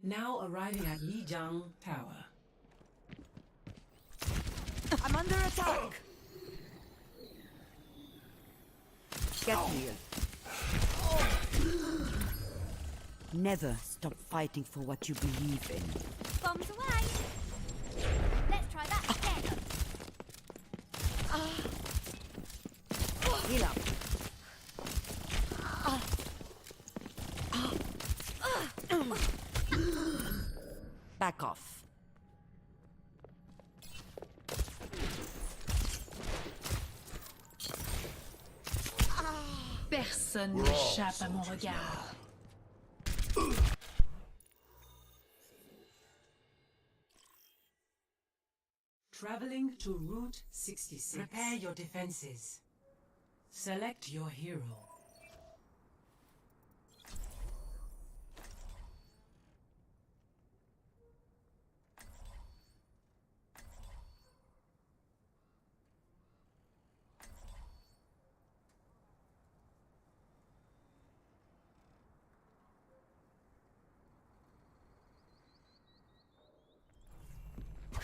Now arriving at Lijiang Tower. I'm under attack! Get here. Never stop fighting for what you believe in. Bombs away! Let's try that again! Heal up. Back off. Personne n'échappe à mon regard. Traveling to Route 66. Prepare your defenses. Select your hero.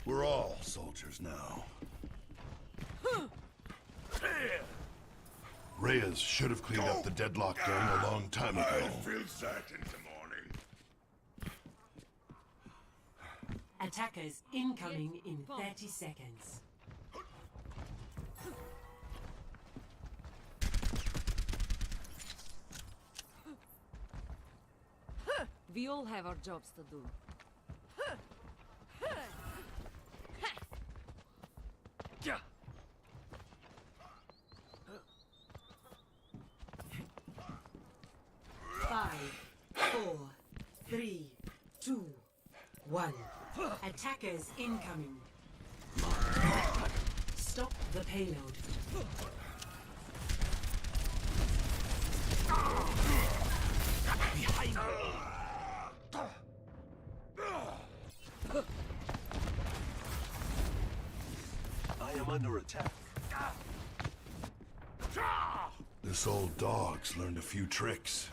We're all soldiers now. Reyes should have cleaned up the Deadlock gang a long time ago. I feel that in the morning. Attackers incoming in 30 seconds. We all have our jobs to do. 5, 4, 3, 2, 1. Attackers incoming. Stop the payload. Behind me! I am under attack. This old dog's learned a few tricks.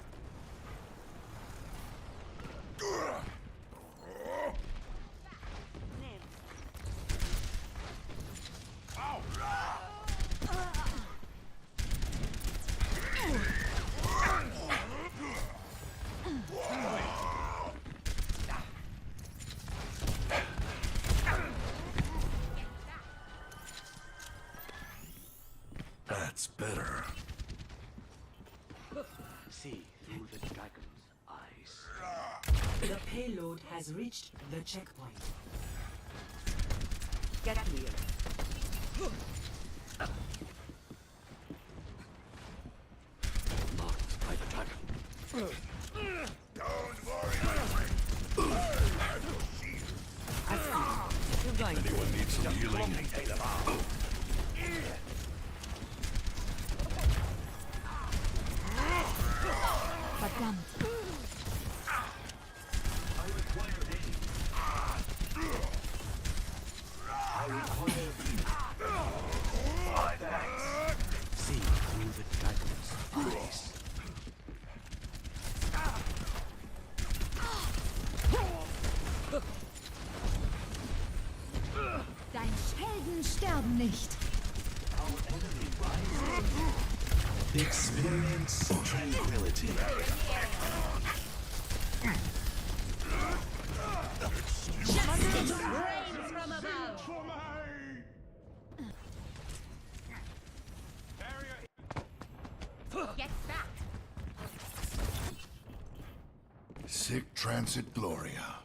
That's better. See through the dragon's eyes. The payload has reached the checkpoint. Get clear. Marked by the dragon. Don't worry, my friend. You're going. Anyone need some healing? Verdammt! See through the dragon's eyes. Deine Helden sterben nicht! Experience tranquility. Get back! Sic Transit Gloria.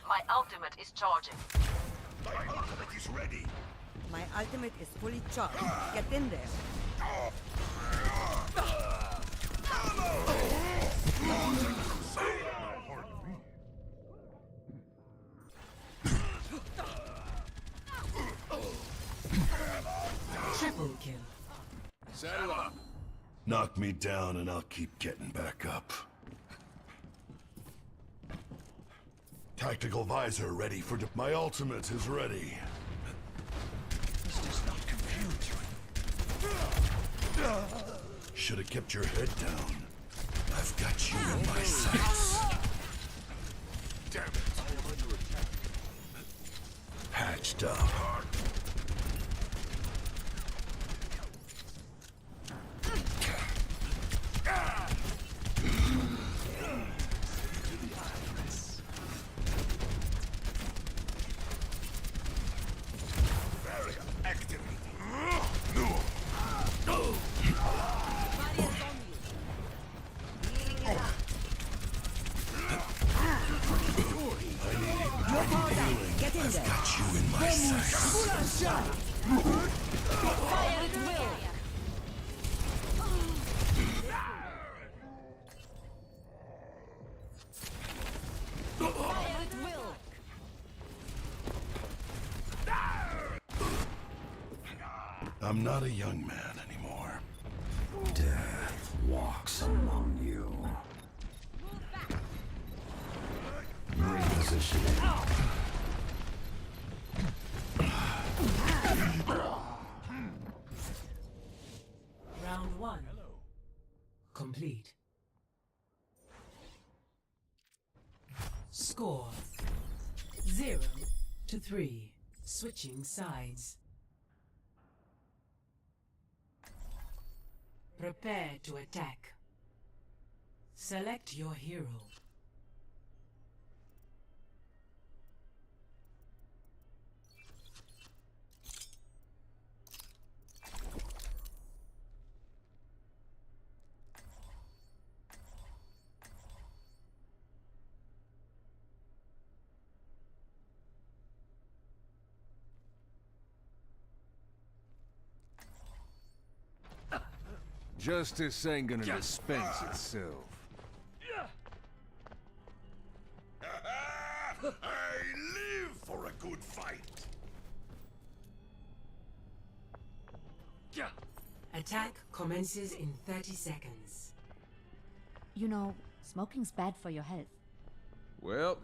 My ultimate is charging. My ultimate is ready. My ultimate is fully charged. Get in there. Triple kill. Settle up. Knock me down and I'll keep getting back up. Tactical visor ready for my ultimate is ready. This does not compute. should have kept your head down. I've got you in my sights. Damn it! Patched up. Barrier activated. Get in there. Got you in my sights. Fire at will! Fire at will! I'm not a young man anymore. Death walks among you. Repositioning. Round 1. Complete. Score 0-3. Switching sides. Prepare to attack. Select your hero. Justice ain't gonna dispense itself. I live for a good fight. Attack commences in 30 seconds. You know, smoking's bad for your health. Well,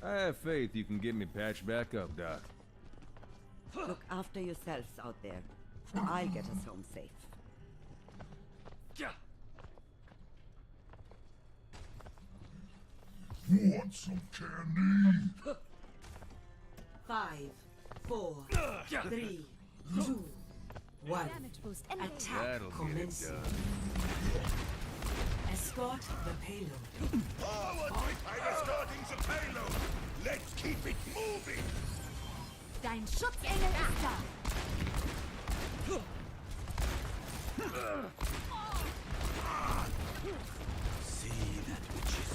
I have faith you can get me patched back up, Doc. Look after yourselves out there. I'll get us home safe. Want some candy? 5, 4, 3, 2, 1. Damage boost engaged. Attack That'll get it commencing. done. Escort the payload. Forward, my pilot starting the payload. Let's keep it moving. Dein Schutzengel ist da. See that which is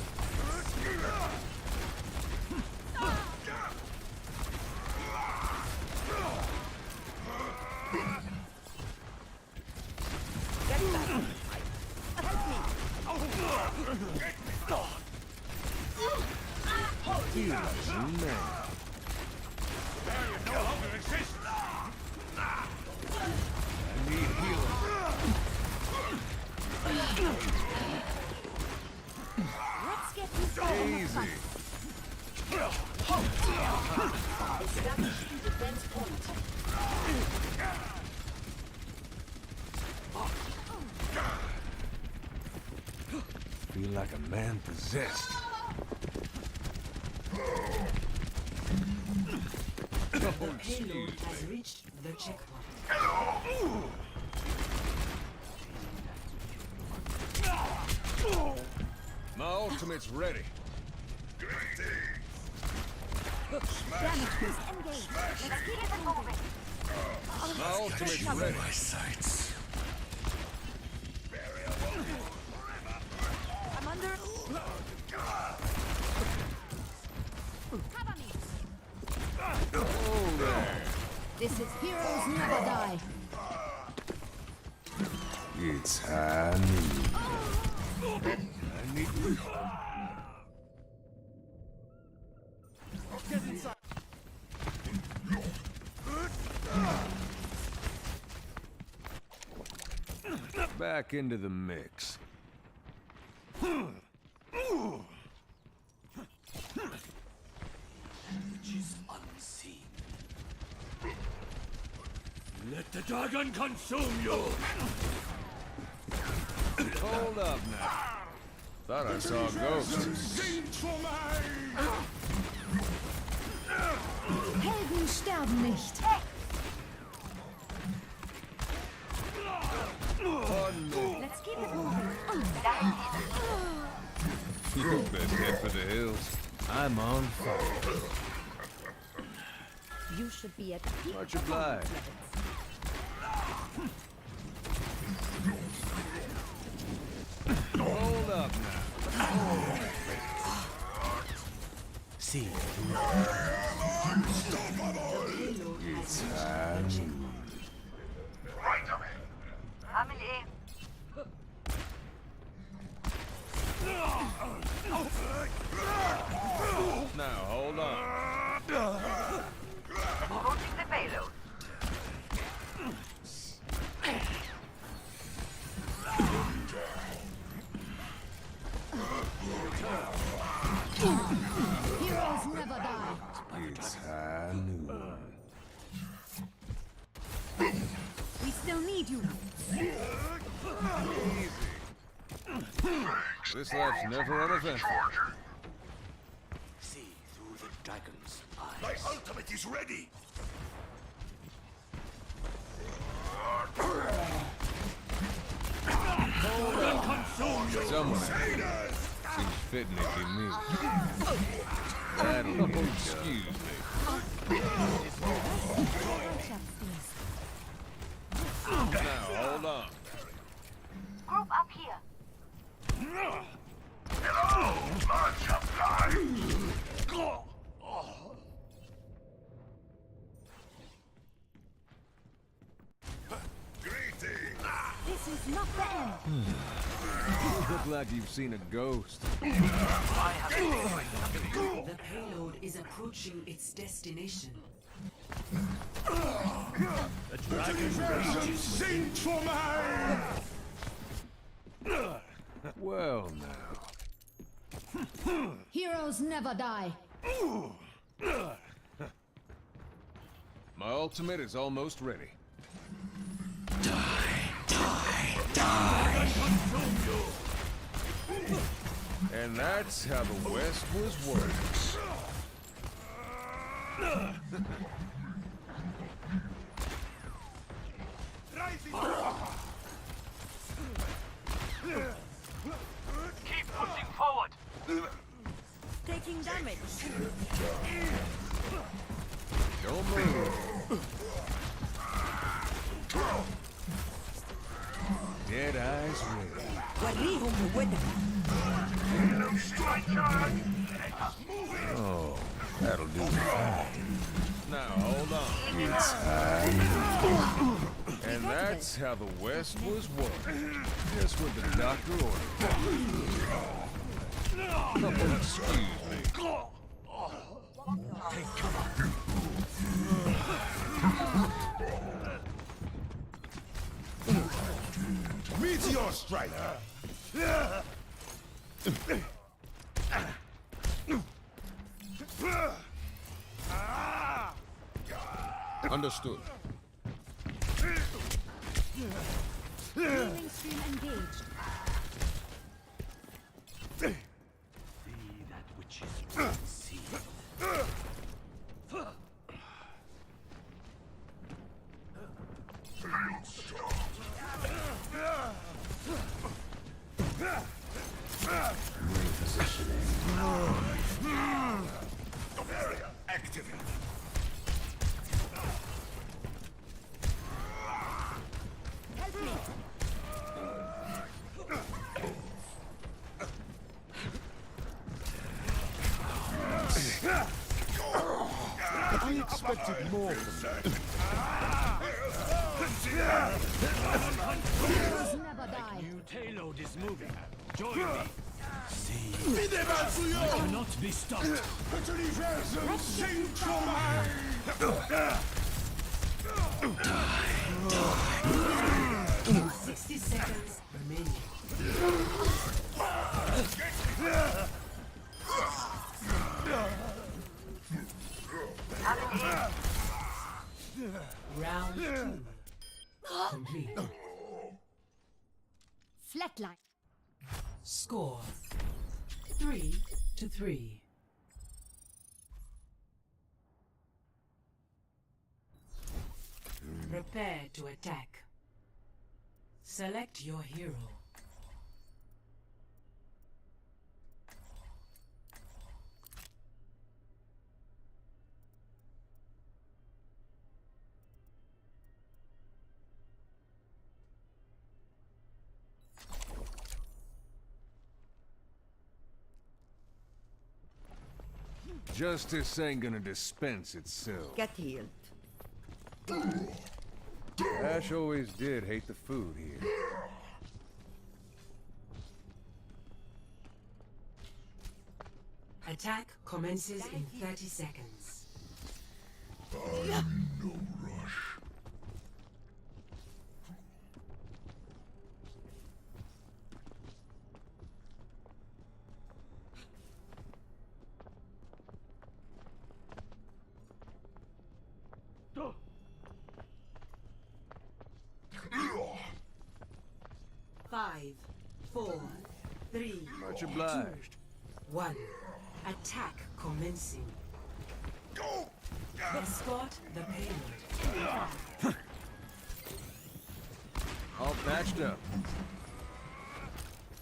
He was a man. Barrier no longer exists. I need healing. Let's get you started in the Easy. fight. Feel like a man possessed. The payload has reached the checkpoint. My ultimate's ready. Damage boost engaged. Let's keep it moving. My ultimate's ready. My sights. I'm under. Cover me. Oh, there. This is Heroes Never Die. It's high noon. I need Get inside. Back into the mix. which is unseen. Let the dragon consume you! Hold up now. Thought I saw a ghost. Sind vor mig! Helden sterben nicht. Let's keep it moving. You best head for the hills. I'm on fire. You should be at peak Much obliged. performance levels. Hold up now. See. It's time. Right away! Amelie, Now, hold on. approaching the payload. Heroes never die. It's high noon. We still need you. This life's never uneventful. See through the dragon's My eyes. ultimate is ready! Someone seems fitting it be me. That'll do. Excuse me. Now, hold on. Group up here. Greetings! This is not the end. You look like you've seen a ghost. The payload is approaching its destination. The dragon rages. Sind vor mig! Well, now. Heroes never die. My ultimate is almost ready. And that's how the West was won. Keep pushing forward. Taking damage. Don't move. Dead eyes ready. Oh, that'll do. Now hold on. It's time. And that's how the West was won. Just what the doctor ordered. Oh, excuse me. Meteor strike! Understood. Healing stream engaged. See that which is unseen. Barrier activated! Help me. I expected more from you. Heroes never die. New payload is moving. Join me. See. Idémal fouillon! Cannot be stopped. L'universum sind vor mig! 60 seconds remaining. Round 2 complete. Flatline. Score 3-3. Prepare to attack. Select your hero. Justice ain't gonna dispense itself. Get healed. Ash always did hate the food here. Attack commences in 30 seconds. I'm no rush. Five, four, three, Much obliged. 1. Attack commencing. Go! Escort the payload. All patched up.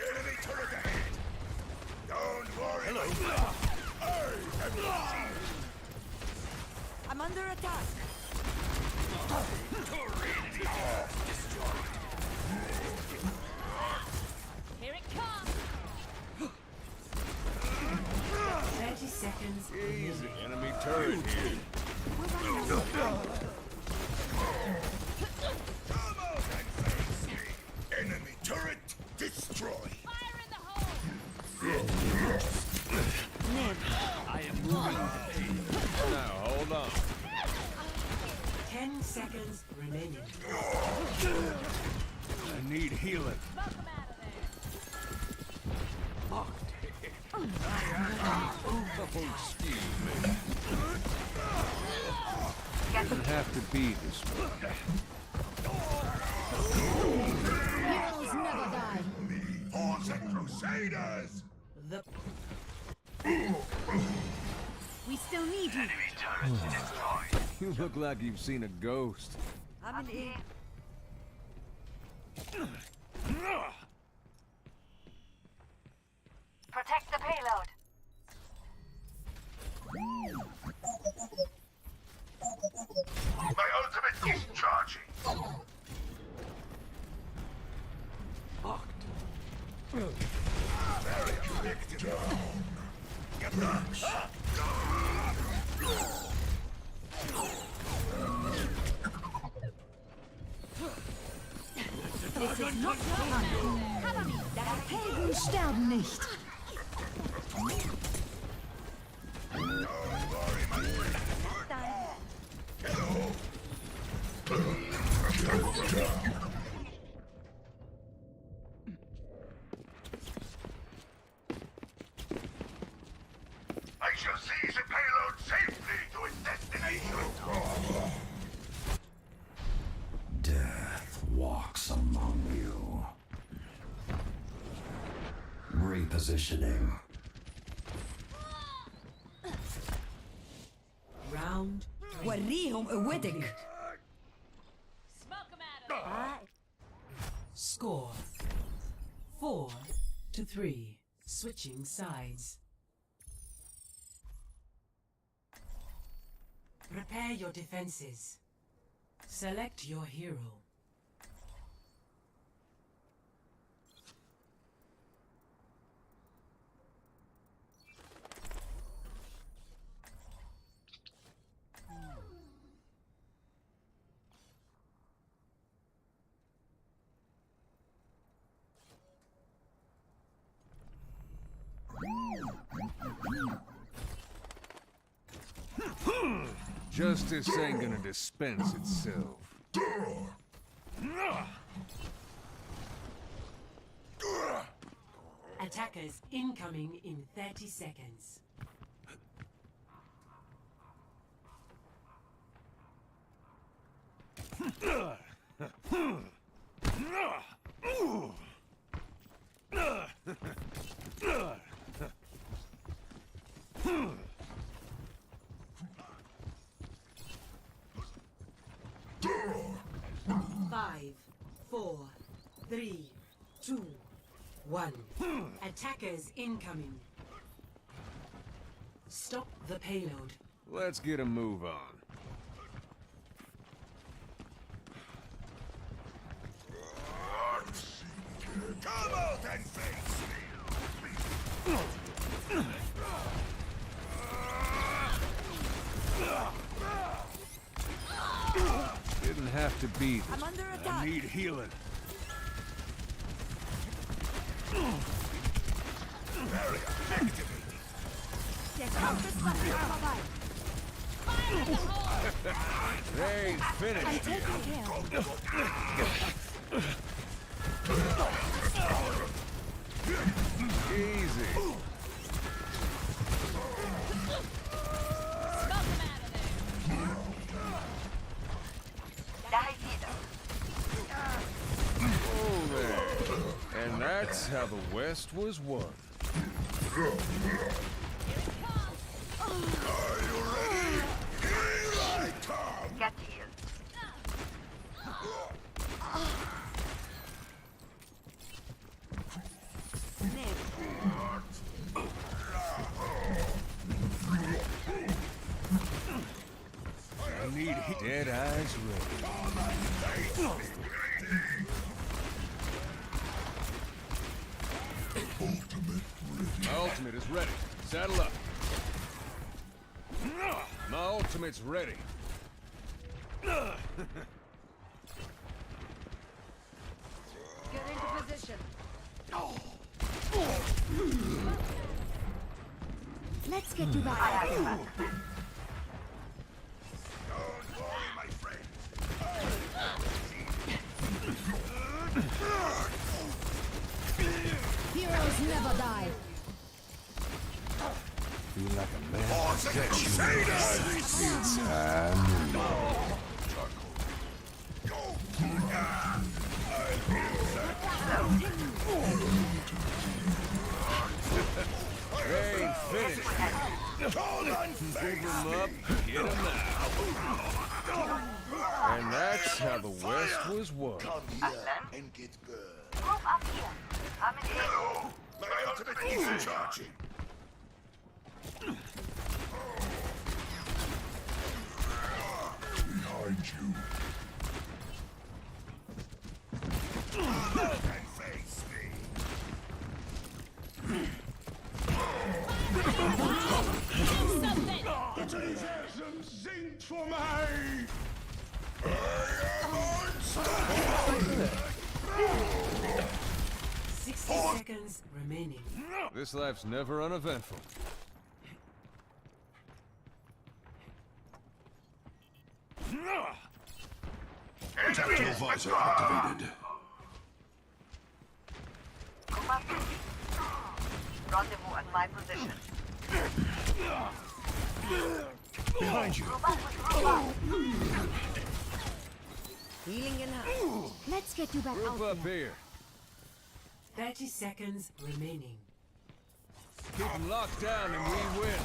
Enemy turret ahead! Don't worry! Hello! I have your shield! I'm under attack. Here it comes. 30 seconds. Easy. Enemy turret here. Come out and face me! Enemy turret destroyed! Fire in the hole. I am moving. Now, hold on. 10 seconds remaining. I need healing. Smoke 'em out of there. Excuse me. Doesn't have to be this way. Heroes never die. Horse and Crusaders! The We still need you. You look like you've seen a ghost. I'm in A. Protect the payload. My ultimate is charging! Very effective. Get that! This is not your time. Cover me. Deine Helden sterben nicht. I shall seize the payload safely to its destination! Death walks among you. Repositioning. round وريهم قوتك. Smoke 'em out of there. score 4-3. Switching sides. Prepare your defenses. Select your hero. Justice ain't gonna dispense itself. Attackers incoming in 30 seconds. Five, 4, 3, 2, 1. Attackers incoming. Stop the payload. Let's get a move on. Come out and face Didn't have to be this. I'm under attack. Need healing. Get out this way. Bye-bye. They ain't finished. I'm taking care. Easy. Dahil dito. Oh, there. And that's how the West was won. Get healed. I need dead eyes ready. My ultimate is ready. Saddle up. My ultimate's ready. Get into position. Let's get you back out there. Don't worry, my friend. Heroes never die. Feel like a man. It's time. They ain't finished. Pick them up, get them out. And that's how the West was won. And get good. Group up here. I'm in A. My ultimate is charging. Behind you. And face me. Some zinc for me. I am unstoppable. 60 seconds remaining. This life's never uneventful. Tactical visor activated. Group up. Rendezvous at my position. Behind you. Group up with group up. Healing in hand. Let's get you back out Group up there. here. 30 seconds remaining. Keep them locked down and we win.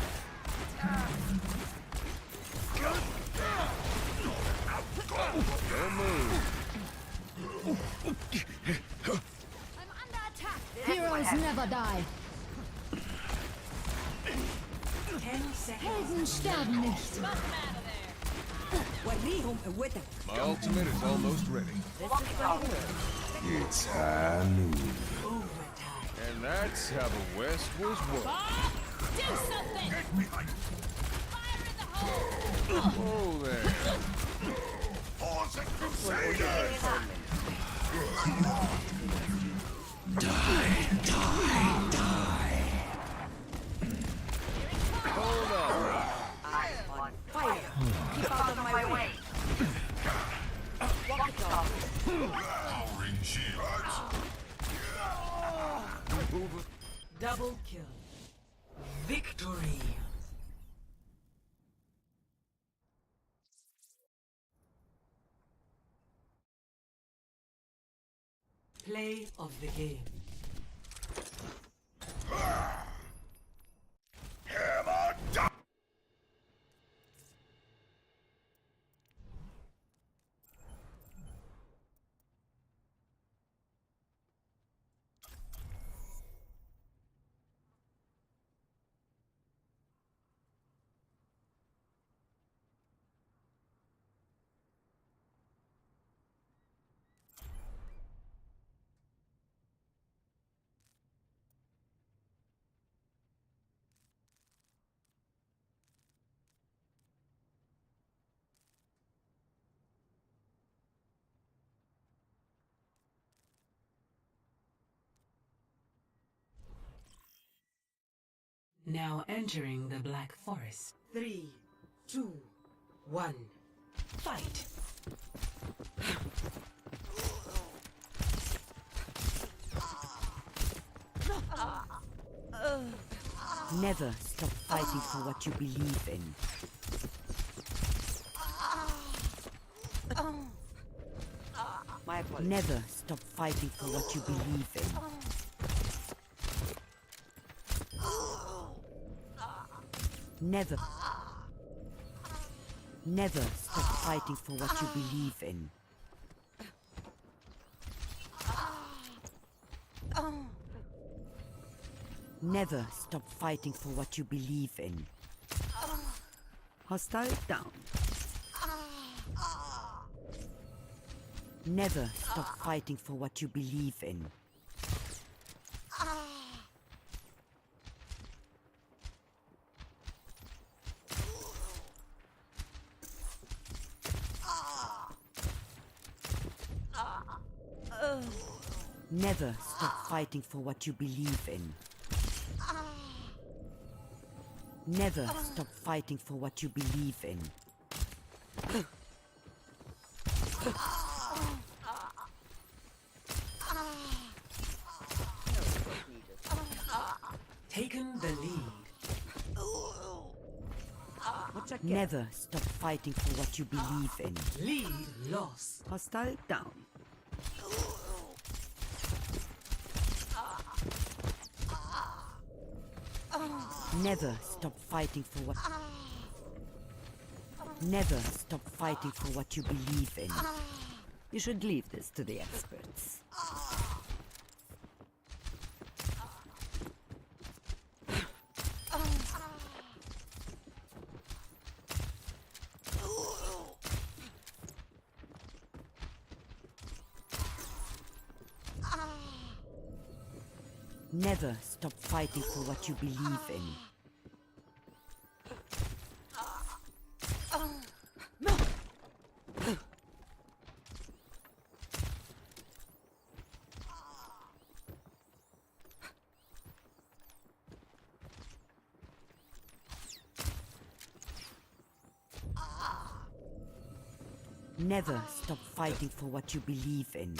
Don't move. I'm under attack. Heroes never die. 10 seconds. Helden sterben nicht. وريهم قوتك. My ultimate is almost ready. It's time. Overtime. And that's how the West was won. Do something! Fire in the hole! Oh, there. Horse and Crusaders. Hold on. Fire. Keep out of my way. Walk it off. Powering shields. Double kill. Victory. Play of the game. Hammer Now entering the Black Forest. 3, 2, 1. Fight! Never stop fighting for what you believe in. My apologies. Never stop fighting for what you believe in. Never. Never stop fighting for what you believe in. Never stop fighting for what you believe in. Hostile down. Never stop fighting for what you believe in. Never stop fighting for what you believe in. Never stop fighting for what you believe in. Taken the lead. Never stop fighting for what you believe in. Lead lost. Hostile down. Never stop fighting for what... Never stop fighting for what you believe in. You should leave this to the experts. Never stop fighting for what you believe in. Never stop fighting for what you believe in.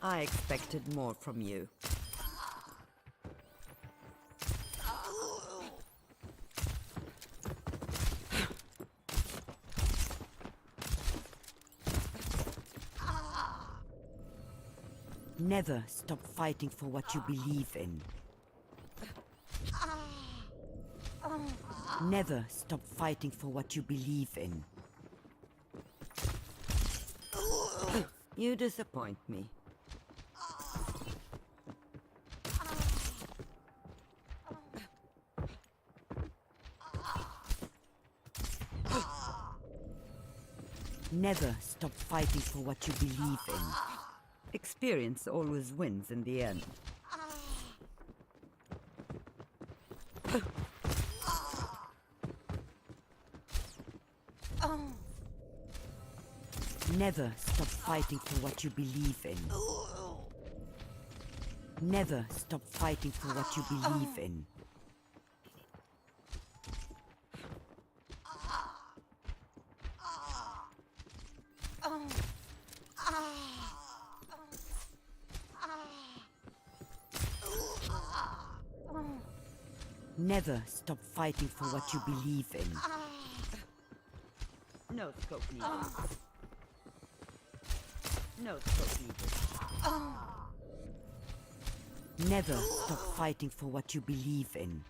I expected more from you. Never stop fighting for what you believe in. Never stop fighting for what you believe in. You disappoint me. Never stop fighting for what you believe in. Experience always wins in the end. Never stop fighting for what you believe in. Never stop fighting for what you believe in. Never stop fighting for what you believe in. No scope needed. No scope needed. Never stop fighting for what you believe in.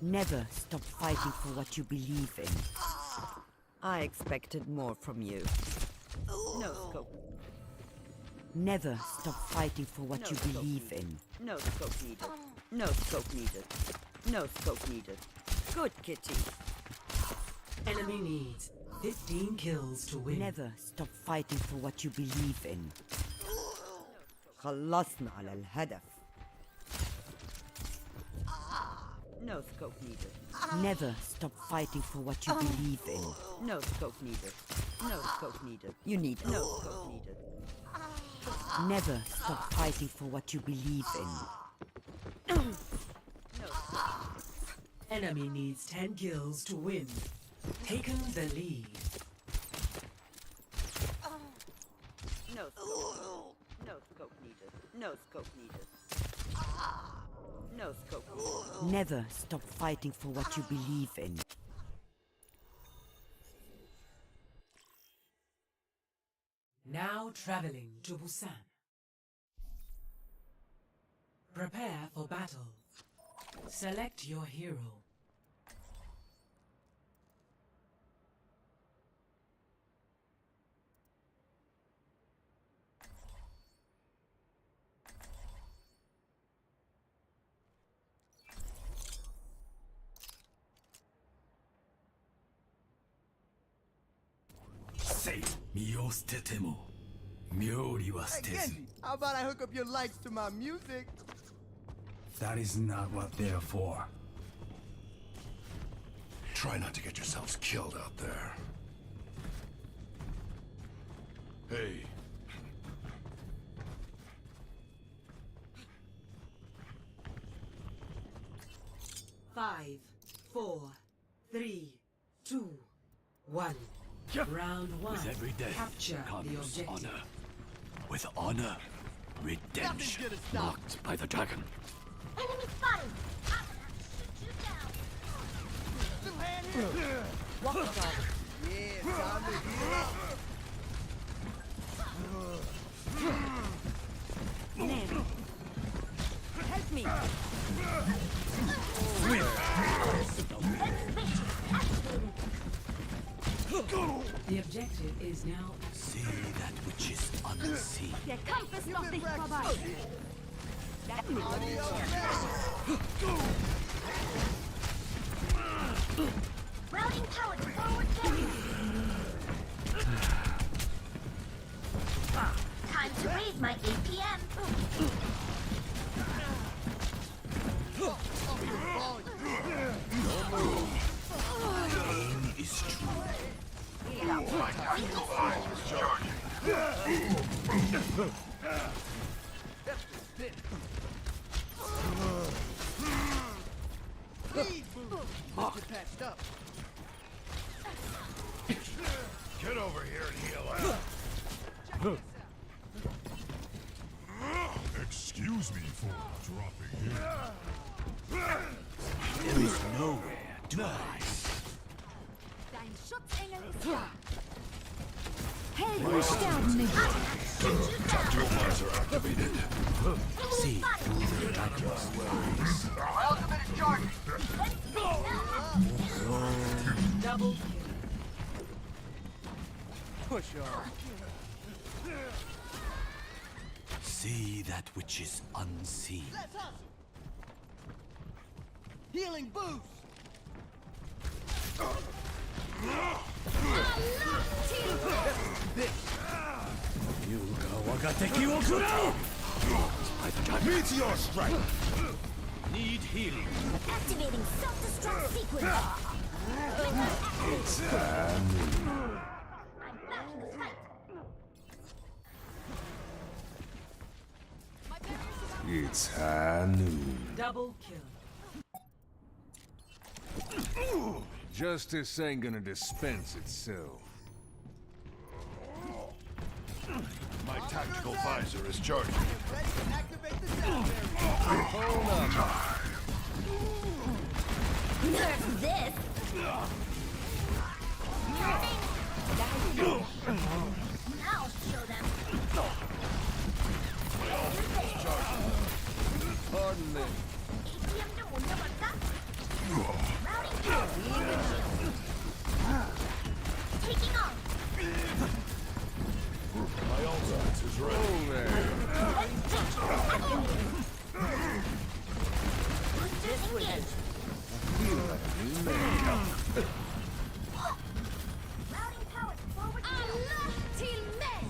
Never stop fighting for what you believe in. I expected more from you. No scope. Never stop fighting for what you believe in. No scope needed. No scope needed. No scope needed. Good kitty. Enemy needs 15 kills to win. Never stop fighting for what you believe in. خلصنا على الهدف. No scope needed. Never stop fighting for what you believe in. No scope needed. No scope needed. You need no scope needed. Never stop fighting for what you believe in. Enemy needs 10 kills to win. Taken the lead. No scope. No scope needed. No scope needed. No scope needed. Never stop fighting for what you believe in. Now traveling to Busan. Prepare for battle. Select your hero. Say, Mio Stetemo. Myori wa Hey, stezu. Genji, how about I hook up your lights to my music? That is not what they're for. Try not to get yourselves killed out there. Hey. Five, 4, 3, 2, 1. Round 1. With every day Capture the comes objective. honor. With honor, redemption gonna stop. marked by the dragon. Enemy spotted! I'm gonna shoot you down! Two hand here. Walk about. Yeah, time to heal up. Name. Help me. The objective is now See that which is unseen. Der Kampf ist noch nicht vorbei! Routing power to forward carry! Time to raise my APM! Aim is true. My tactical visor is charging. Speed boost. Get patched up. Get over here and heal up. Excuse me for dropping in. There is nowhere to hide. Dein Schutzengel ist da! Helden sterben nicht! Tactical visor activated. See through the dragon's ways. My ultimate is charging. double kill. Push on. See that which is unseen. Let's hustle. Healing boost. Yuga wagateki wo kurau! By the dragon. Meteor strike! Need healing. Activating self-destruct sequence! It's I'm back in the fight! It's high noon. Double kill. Justice ain't gonna dispense itself. My tactical visor is charging. Ready to activate the sound barrier. Nerf this! Now show them! Pardon me. ATM 좀 올려볼까? Routing power being shield. Taking off! My ultimate is ready. Oh there. Boosters engaged! Routing power to forward till men!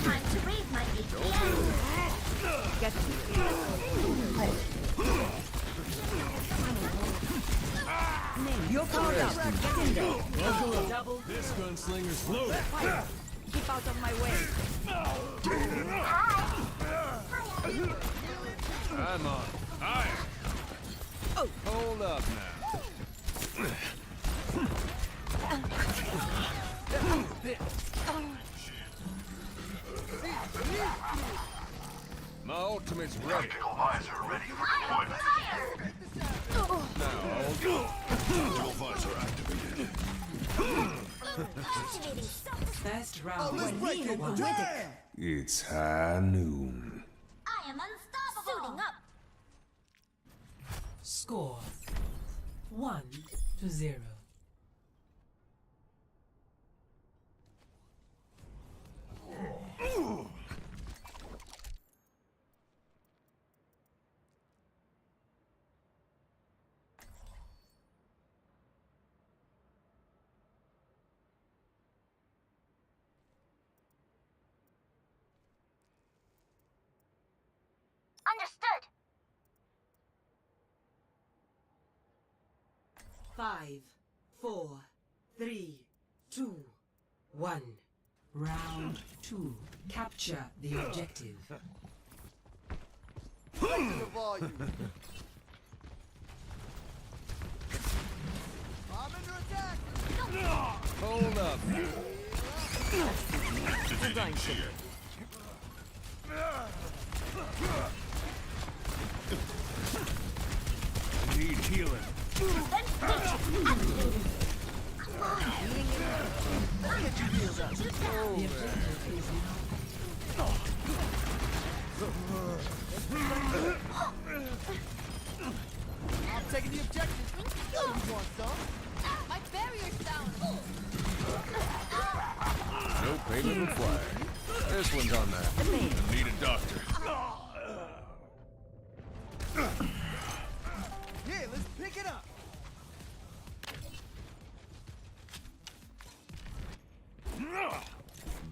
Time to raise my ATM! Get me. Name. You're powered up. Get in there. Double. This gunslinger's loaded. Fire. Keep out of my way. I'm on fire. Oh. Hold up now. My ultimate's ready. Tactical visor ready for deployment. Now, hold on. Tactical visor activated. Activating self-destruct. First round. It's high noon. I am unstoppable. Suiting up. Score 1-0. Understood. 5, 4, 3, 2, 1. Round 2. Capture the objective. The volume. I'm under attack. Hold up. We're going to. Need healing. I'm taking the objective. You want some? My barrier's down. No payment required. This one's on that. Need a doctor. Yeah, let's pick it up.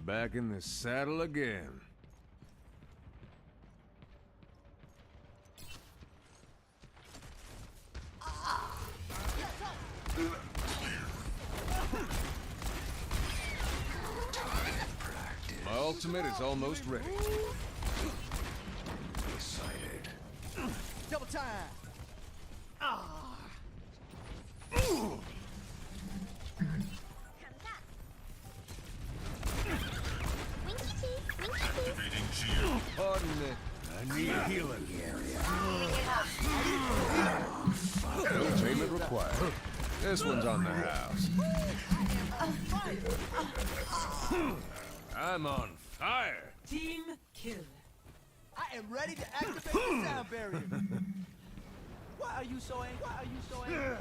Back in the saddle again. My ultimate is almost ready. Excited. Double time. Winky teeth, winky teeth. Activating shield. Pardon me. I need healing. No payment required. This one's on the house. I'm on fire. Team kill. I am ready to activate the sound barrier. Why are you so angry? Why are you so angry?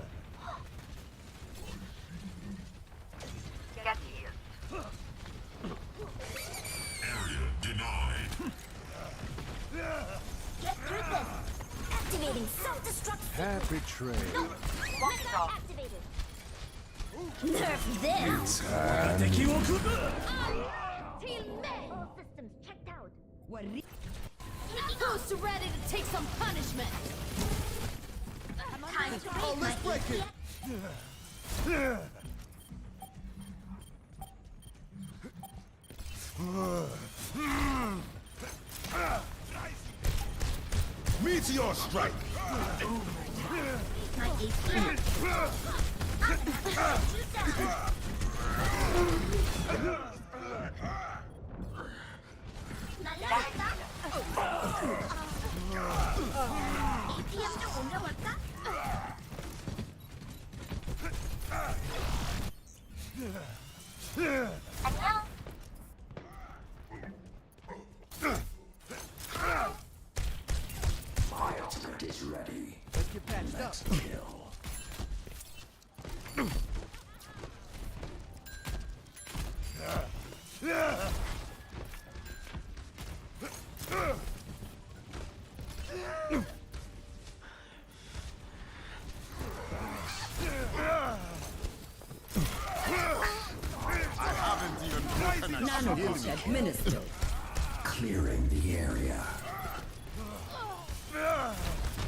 Get here. Area denied. Get through this. Activating self-destruct. Happy trail. Mega activated. Nerf this. Team May. All systems checked out. Who's ready to take some punishment? Time to Oh, let's break it. Meteor strike. my APM 좀 올려볼까? 안녕. My ultimate is ready. Let's get patched up. Let's kill. Nanoboost administered. Clearing the area.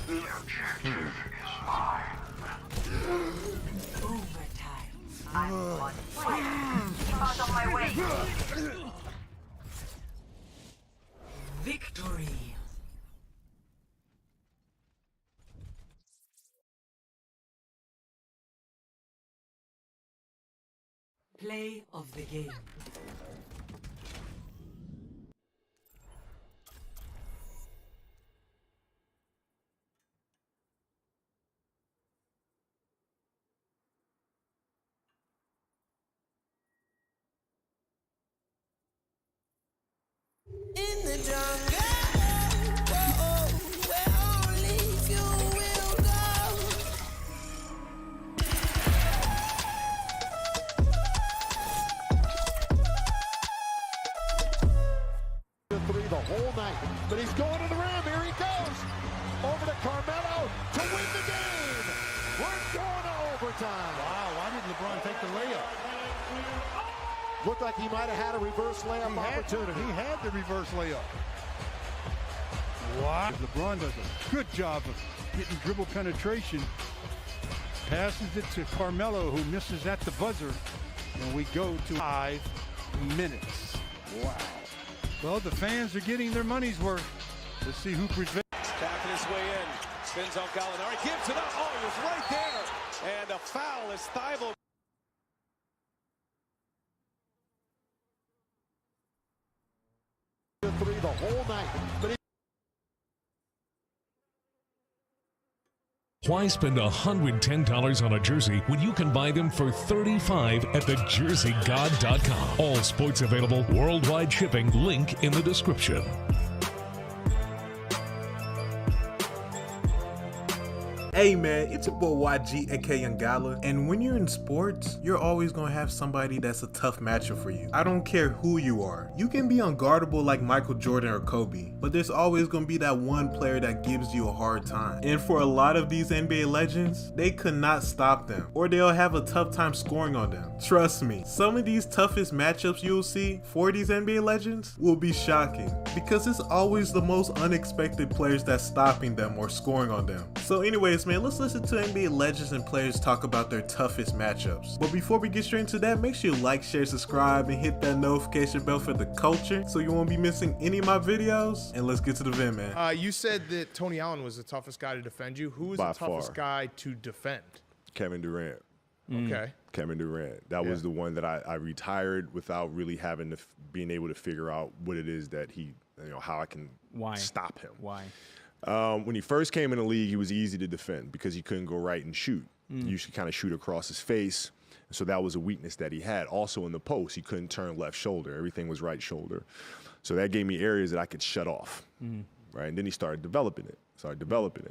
The objective is mine. I'm on fire. Keep out of my way. Victory. Play of the game. In the jungle, whoa, where only you will go. Three the whole night, but he's going to the rim. Here he goes. Over to Carmelo to win the game. We're going to overtime. Wow, why didn't LeBron take the layup? Looked like he might have had a reverse layup opportunity. He had the reverse layup. Wow. LeBron does a good job of getting dribble penetration. Passes it to Carmelo, who misses at the buzzer. And we go to 5 minutes. Wow. Well, the fans are getting their money's worth. Let's see who prevails. Tapping his way in. Spins on Gallinari. Gives it up. Oh, he was right there. And a foul is Thibault. Three the whole night. But why spend $110 on a jersey when you can buy them for $35 at thejerseygod.com? All sports available, worldwide shipping. Link in the description. Hey man, it's your boy YG, aka Young Gala, and when you're in sports, you're always gonna have somebody that's a tough matchup for you. I don't care who you are. You can be unguardable like Michael Jordan or Kobe, but there's always gonna be that one player that gives you a hard time. And for a lot of these NBA legends, they could not stop them, or they'll have a tough time scoring on them. Trust me, some of these toughest matchups you'll see for these NBA legends will be shocking, because it's always the most unexpected players that's stopping them or scoring on them. So anyways, man, let's listen to NBA legends and players talk about their toughest matchups. But before we get straight into that, make sure you like, share, subscribe, and hit that notification bell for the culture so you won't be missing any of my videos. And let's get to the vid, man. You said that Tony Allen was the toughest guy to defend you. Who was the toughest guy to defend? Kevin Durant. Okay. Kevin Durant. That was the one that I retired without really having to being able to figure out what it is that he, how I can stop him. Why? When he first came in the league, he was easy to defend because he couldn't go right and shoot. You used to kind of shoot across his face. So that was a weakness that he had. Also in the post, he couldn't turn left shoulder. Everything was right shoulder. So that gave me areas that I could shut off. Right? And then he started developing it.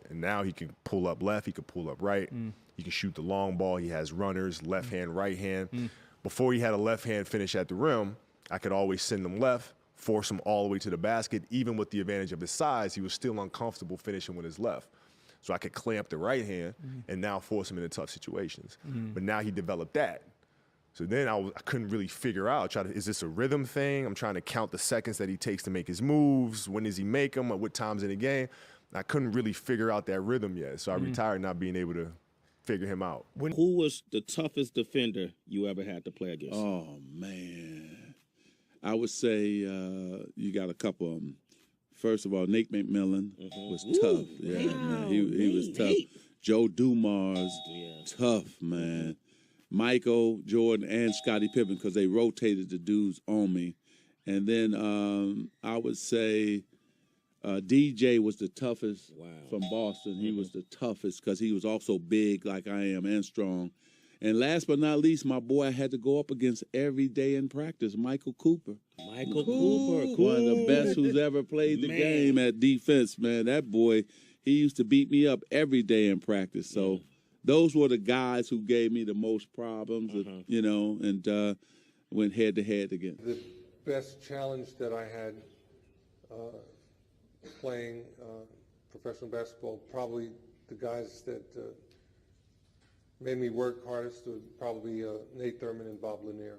And now he can pull up left. He can pull up right. He can shoot the long ball. He has runners, left hand, right hand. Before he had a left hand finish at the rim, I could always send him left, force him all the way to the basket. Even with the advantage of his size, he was still uncomfortable finishing with his left. So I could clamp the right hand and now force him into tough situations. But now he developed that. So then I couldn't really figure out, is this a rhythm thing? I'm trying to count the seconds that he takes to make his moves. When does he make them? At what times in the game? I couldn't really figure out that rhythm yet. So I retired not being able to figure him out. Who was the toughest defender you ever had to play against? Oh, man. I would say you got a couple of them. First of all, Nate McMillan was tough. Yeah, man, he was tough. Joe Dumars, tough, man. Michael Jordan and Scottie Pippen, because they rotated the dudes on me. And then I would say DJ was the toughest from Boston. He was the toughest because he was also big like I am and strong. And last but not least, my boy I had to go up against every day in practice, Michael Cooper. Michael Cooper. One of the best who's ever played the game at defense, man. That boy, he used to beat me up every day in practice. So those were the guys who gave me the most problems, and went head-to-head again. The best challenge that I had playing professional basketball, probably the guys that made me work hardest would probably Nate Thurman and Bob Lanier.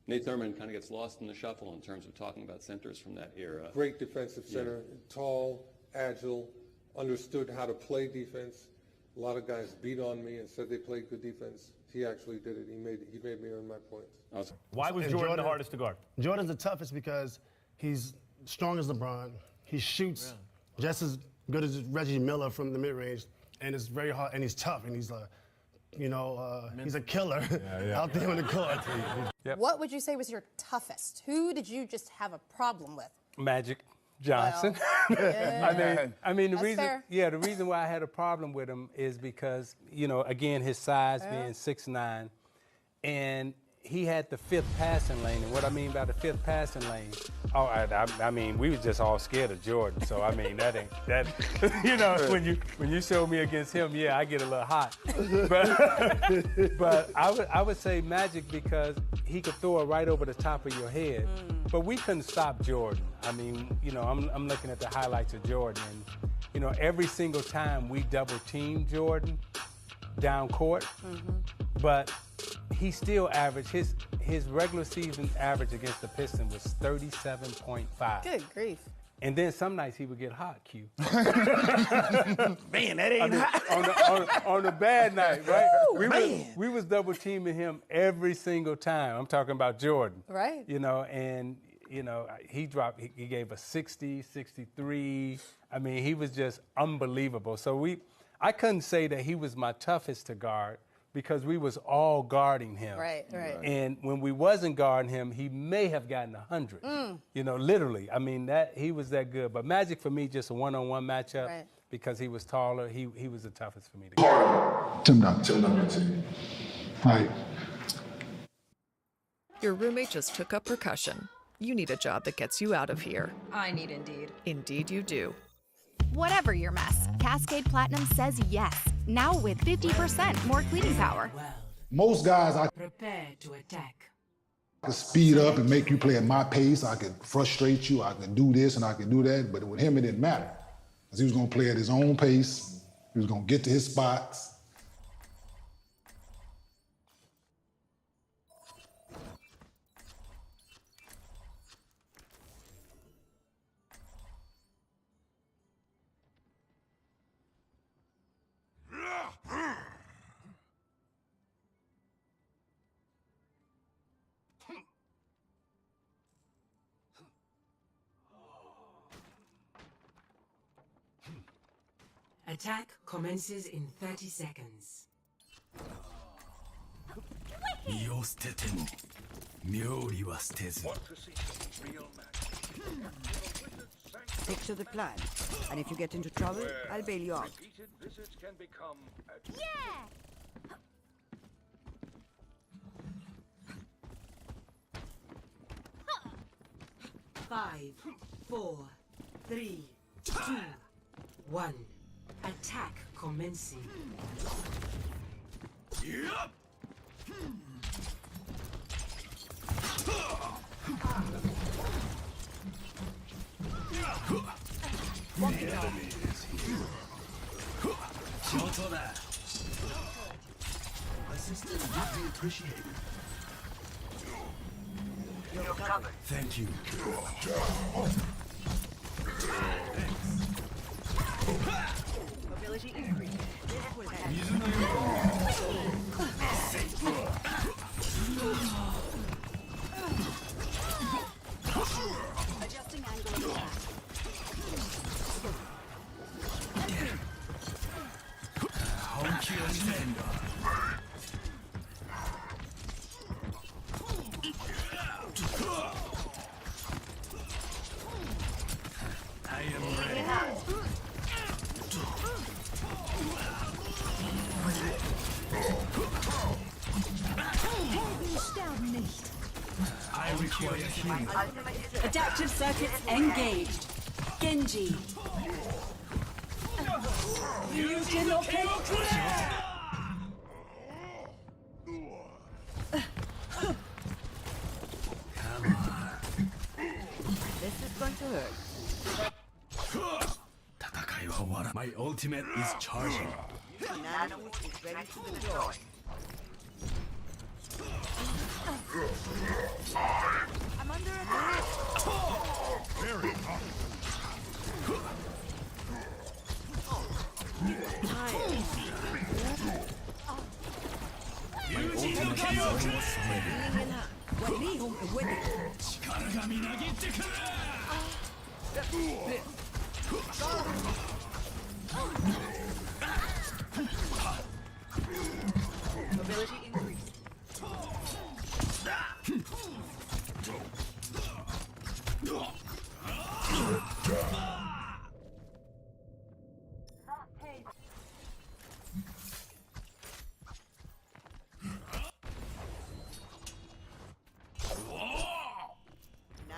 Nate Thurman kind of gets lost in the shuffle in terms of talking about centers from that era. Great defensive center, tall, agile, understood how to play defense. A lot of guys beat on me and said they played good defense. he actually did it. He made me earn my points. Awesome. Why was Jordan the hardest to guard? Jordan's the toughest because he's strong as LeBron. He shoots just as good as Reggie Miller from the mid-range, and it's very hard, and he's tough, and he's he's a killer out there on the court. What would you say was your toughest? Who did you just have a problem with? Magic Johnson. Well, I mean, the that's reason, fair. the reason why I had a problem with him is because, again, his size being 6'9", and he had the fifth passing lane. And what I mean by the fifth passing lane, I mean, we was just all scared of Jordan. So I mean, that when you show me against him, yeah, I get a little hot. But I would say Magic because he could throw it right over the top of your head. But we couldn't stop Jordan. I mean, I'm looking at the highlights of Jordan, and every single time we double teamed Jordan down court, but he still averaged his regular season average against the Pistons was 37.5. Good grief. And then some nights he would get hot, Q. Man, that ain't hot. On a bad night, right? We was double teaming him every single time. I'm talking about Jordan. Right. He gave us 60, 63. I mean, he was just unbelievable. So I couldn't say that he was my toughest to guard because we was all guarding him. Right. And when we wasn't guarding him, he may have gotten 100. Literally. I mean, he was that good. But Magic for me, just a one-on-one matchup because he was taller. He was the toughest for me to guard. Tim Duncan. Hi. Your roommate just took up percussion. You need a job that gets you out of here. I need Indeed. Indeed you do. Whatever your mess, Cascade Platinum says yes. Now with 50% more cleaning power. Most guys, I Prepare to attack. can speed up and make you play at my pace. I can frustrate you. I can do this and I can do that. But with him, it didn't matter. Because he was going to play at his own pace. He was going to get to his spots. Attack commences in 30 seconds. Stick to the plan. And if you get into trouble, I'll bail you out. Yeah! 5, 4, 3, 2, 1. Attack commencing. Assistance would be appreciated. You're covered. Thank you. Mobility increased. This will help. Adjusting angle of attack. I am ready. I require healing. Adaptive circuits engaged. Genji. This is going to hurt. My ultimate is charging. Nano is ready to deploy. I'm under attack. Very hot. Tired. You Mobility increased.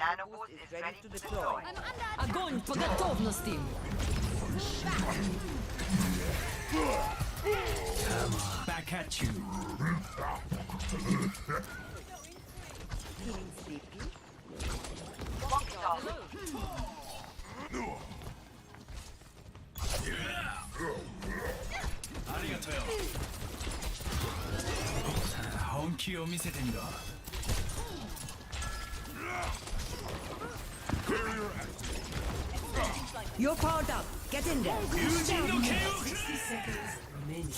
Nanoboost is ready to deploy. Огонь по готовности! Back at you. Feeling sleepy? Arigato. 本気を見せてみろ。You're powered up. Get in there. 友人の剣をくれ 60 seconds remaining.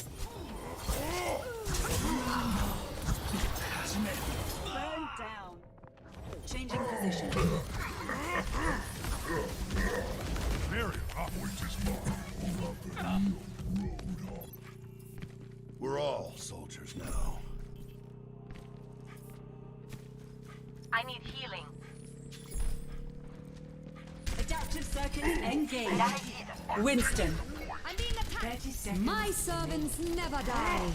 Burn down. Changing position. Mary, upwards is We're all soldiers now. I need healing. Adaptive circuits engaged. Winston. I'm being attacked. 30 seconds. My servants never die.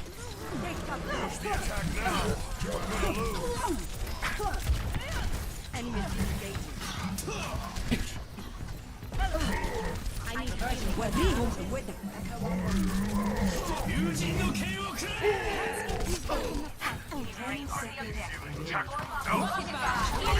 The attack now. You're gonna lose. Enemy engaging. I need We're being with them. 友人の剣をくれ 10 seconds. Overtime.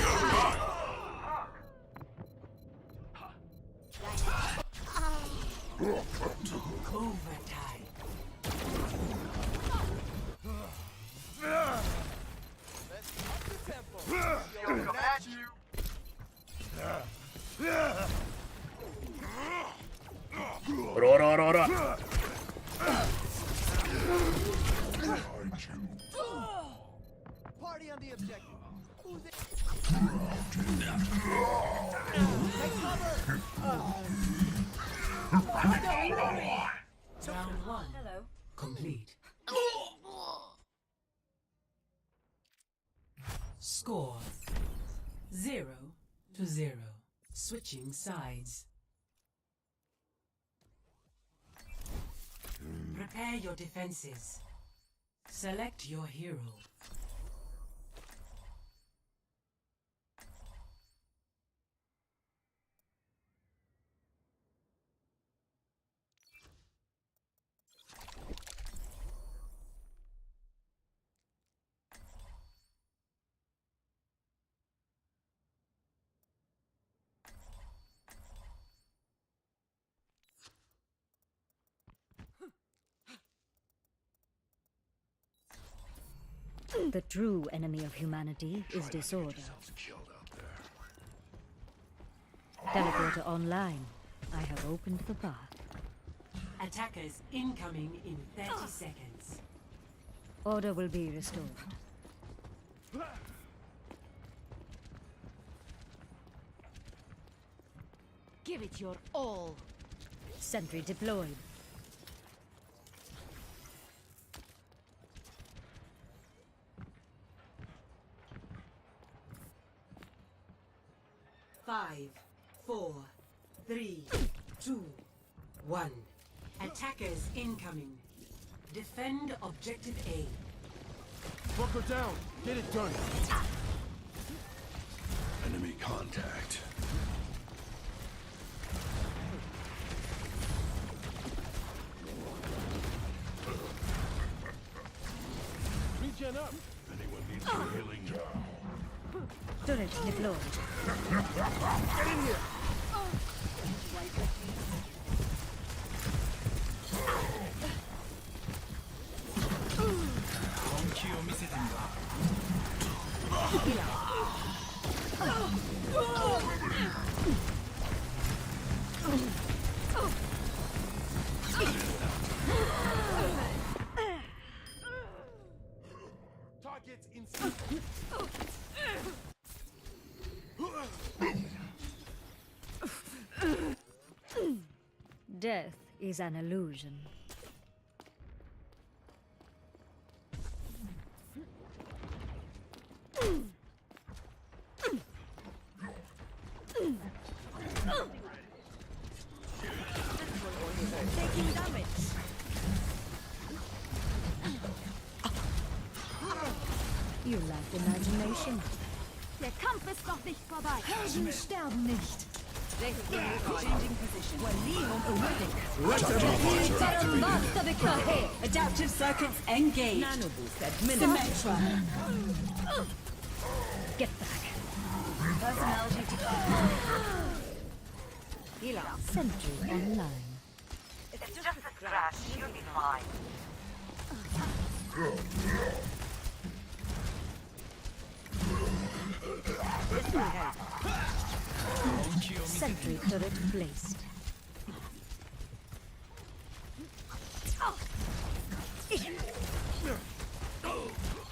Party on the objective. Round 1. Hello. Complete. Score 0-0. Switching sides. Prepare your defenses. Select your hero. The true enemy of humanity is disorder. Teleporter online. I have opened the path. Attackers incoming in 30 seconds. Order will be restored. Give it your all. Sentry deployed. Five, 4, 3, 2, 1. Attackers incoming. Defend objective A. Bunker down. Get it done. Enemy contact. Regen up. Anyone needs some healing? Turret deployed. Get in here. Targets in sight. Death is an illusion. Taking damage. You lack imagination. Der Kampf ist noch nicht vorbei. Helden sterben nicht. Changing position. Master Victor here. Adaptive circuits engaged. Nano boost administered. Symmetra. Get back. Personality to heal up. Sentry online. It's just a scratch. You'll be fine. This will help. Sentry turret placed.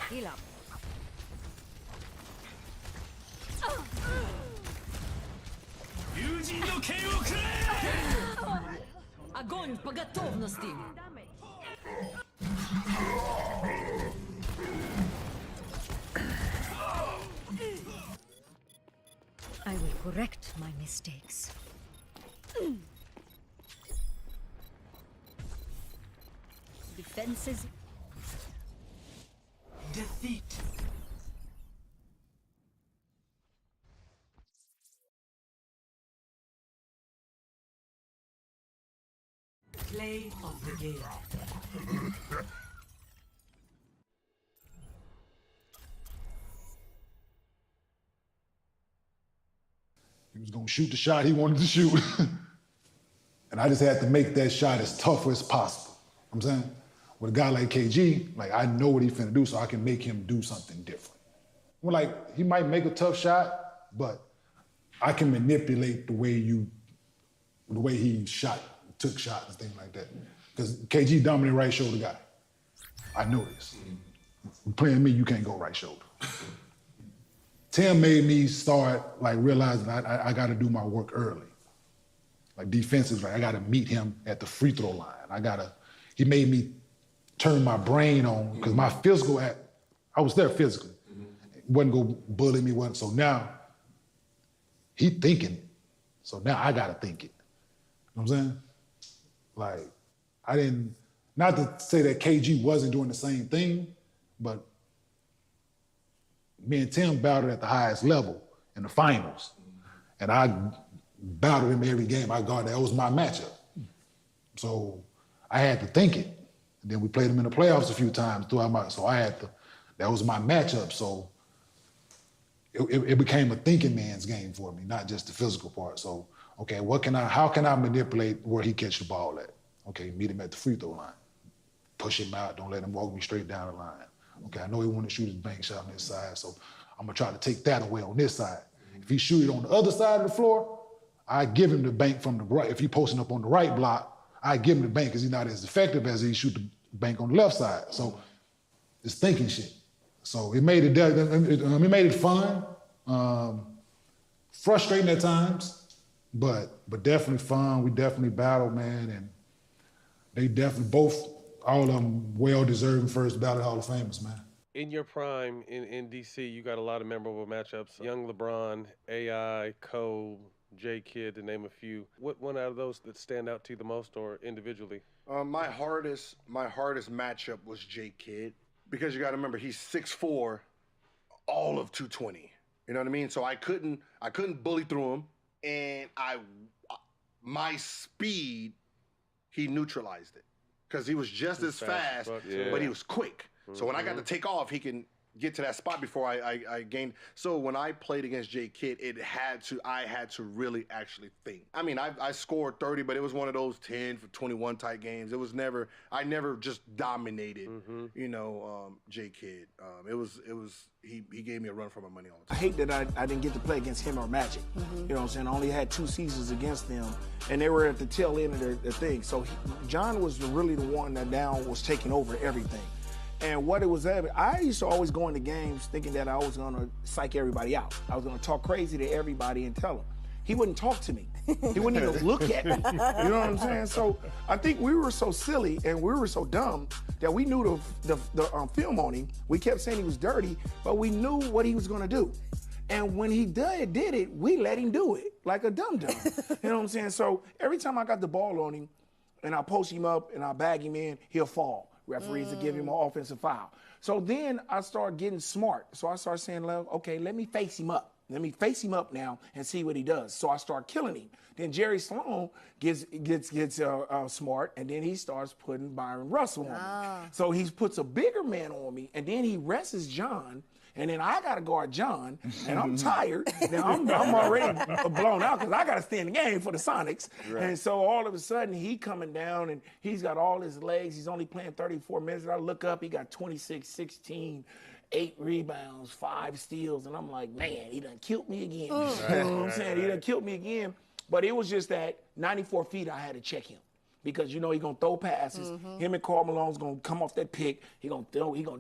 Heal up. Огонь по готовности. I will correct my mistakes. Defenses. Defeat. Play of the game. He was going to shoot the shot he wanted to shoot. And I just had to make that shot as tough as possible. You know what I'm saying? With a guy like KG, like, I know what he's finna do, so I can make him do something different. Well, like, he might make a tough shot, but I can manipulate the way he shot, took shots and things like that. Because KG dominant right shoulder guy. I know this. When playing me, you can't go right shoulder. Tim made me start like realizing I got to do my work early. Like defensive, like I got to meet him at the free throw line. He made me turn my brain on because my physical I was there physically. Wasn't go bully me, wasn't. So now he thinking it. So now I got to think it. You know what I'm saying? Like I didn't, not to say that KG wasn't doing the same thing, but me and Tim battled at the highest level in the finals. And I battled him every game I guarded. That was my matchup. So I had to think it. And then we played him in the playoffs a few times throughout so I had to, that was my matchup. So it became a thinking man's game for me, not just the physical part. So, okay, how can I manipulate where he catch the ball at? Okay, meet him at the free throw line. Push him out, don't let him walk me straight down the line. Okay, I know he want to shoot his bank shot on this side, so I'm gonna try to take that away on this side. If he shoot it on the other side of the floor, I give him the bank from the right. If he posting up on the right block, I give him the bank because he's not as effective as he shoot the bank on the left side. So it's thinking shit. So it made it fun, frustrating at times, but definitely fun. We definitely battled, man, and they definitely all of them well-deserved first ballot Hall of Famers, man. In your prime in DC, you got a lot of memorable matchups. Young LeBron, AI, Cole, J Kidd, to name a few. What one out of those that stand out to you the most, or individually? My hardest matchup was J Kidd, because you got to remember he's 6'4", all of 220. You know what I mean? So I couldn't bully through him, and my speed, he neutralized it. Because he was just as fast, but he was quick. So when I got to take off, he can get to that spot before I gained. So when I played against J Kidd, I had to really actually think. I mean, I scored 30, but it was one of those 10 for 21 type games. I never just dominated, J Kidd. He gave me a run for my money all the time. I hate that I didn't get to play against him or Magic. You know what I'm saying? I only had 2 seasons against them, and they were at the tail end of their thing. So John was really the one that now was taking over everything. And what it was, I used to always go into games thinking that I was going to psych everybody out. I was going to talk crazy to everybody and tell them. he wouldn't talk to me. He wouldn't even look at me. You know what I'm saying? So I think we were so silly and we were so dumb that we knew the film on him. We kept saying he was dirty, but we knew what he was gonna do. And when he did it, we let him do it like a dum-dum. You know what I'm saying? So every time I got the ball on him and I post him up and I bag him in, he'll fall. Referees will give him an offensive foul. So then I start getting smart. So I start saying, well, okay, let me face him up. Let me face him up now and see what he does. So I start killing him. Then Jerry Sloan gets smart, and then he starts putting Byron Russell on me. So he puts a bigger man on me, and then he rests John, and then I got to guard John, and I'm tired. Now I'm already blown out because I got to stay in the game for the Sonics. Right. And so all of a sudden he coming down, and he's got all his legs. He's only playing 34 minutes. I look up, he got 26, 16. 8 rebounds, 5 steals, and I'm like, man, he done killed me again. You know what I'm saying? He done killed me again. But it was just that 94 feet, I had to check him. Because you know he gonna throw passes. Him and Karl Malone's gonna come off that pick. He gonna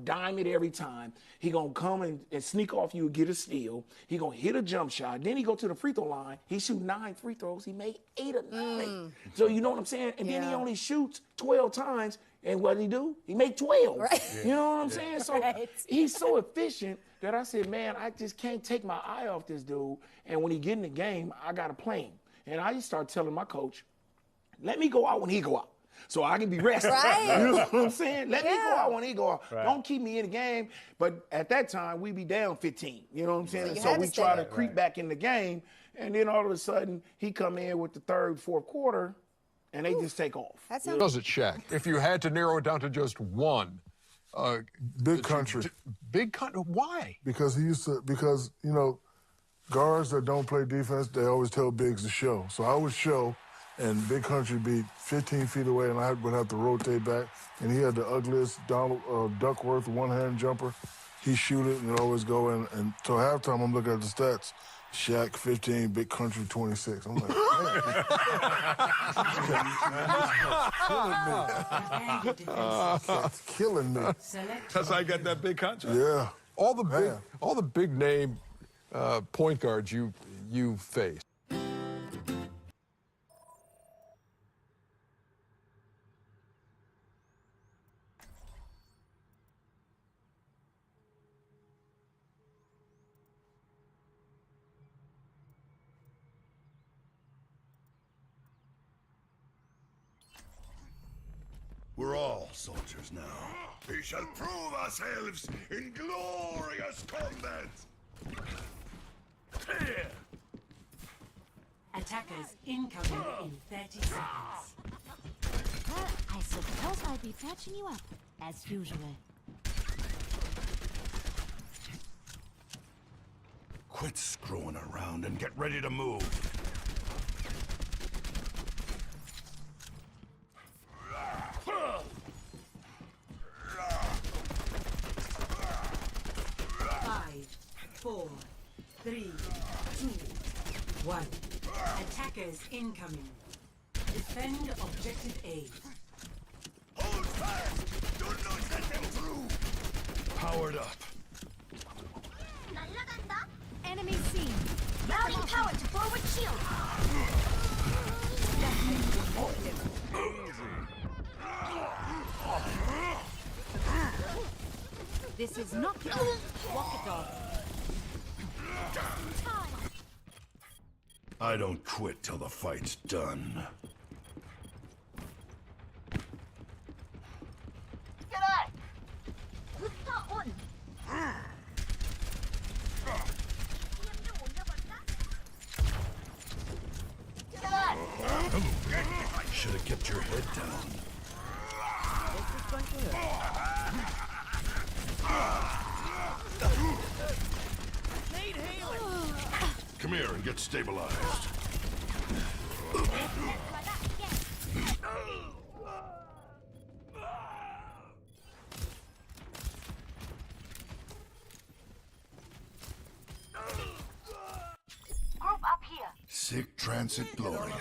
dime it every time. He gonna come and sneak off you and get a steal. He gonna hit a jump shot. Then he go to the free throw line. He shoot 9 free throws. He made 8 or 9. So you know what I'm saying? And then he only shoots 12 times. And what did he do? He made 12. Right. You know what I'm saying? So he's so efficient that I said, man, I just can't take my eye off this dude. And when he get in the game, I got to play him. And I just start telling my coach, let me go out when he go out. So I can be rested. Right. You know what I'm saying? Let me go out when he go out. Right. Don't keep me in the game. But at that time, we be down 15. You know what I'm saying? So we try to creep back in the game. And then all of a sudden, he come in with the third, fourth quarter. And they just take off. Does it, Shaq? If you had to narrow it down to just one. Big Country. Big Country? Why? Because you know, guards that don't play defense, they always tell bigs to show. So I would show, and Big Country be 15 feet away, and I would have to rotate back. And he had the ugliest Duckworth one-hand jumper. He shoot it, and it always go in. And so halftime, I'm looking at the stats. Shaq 15, Big Country 26. I'm like, it's killing me. That's how I got that big contract. Yeah. All the big name point guards you faced. We're all soldiers now. We shall prove ourselves in glorious combat. Attackers incoming in 30 seconds. I suppose I'll be patching you up, as usual. Quit screwing around and get ready to move. 4, 3, 2, 1. Attackers incoming. Defend objective A. Hold fast! Do not let them through! Powered up. Enemy seen. Mounting power to forward shield. This is not walk it off. I don't quit till the fight's done. Should have kept your head down. Come here and get stabilized. Group up here. Sick transit Gloria.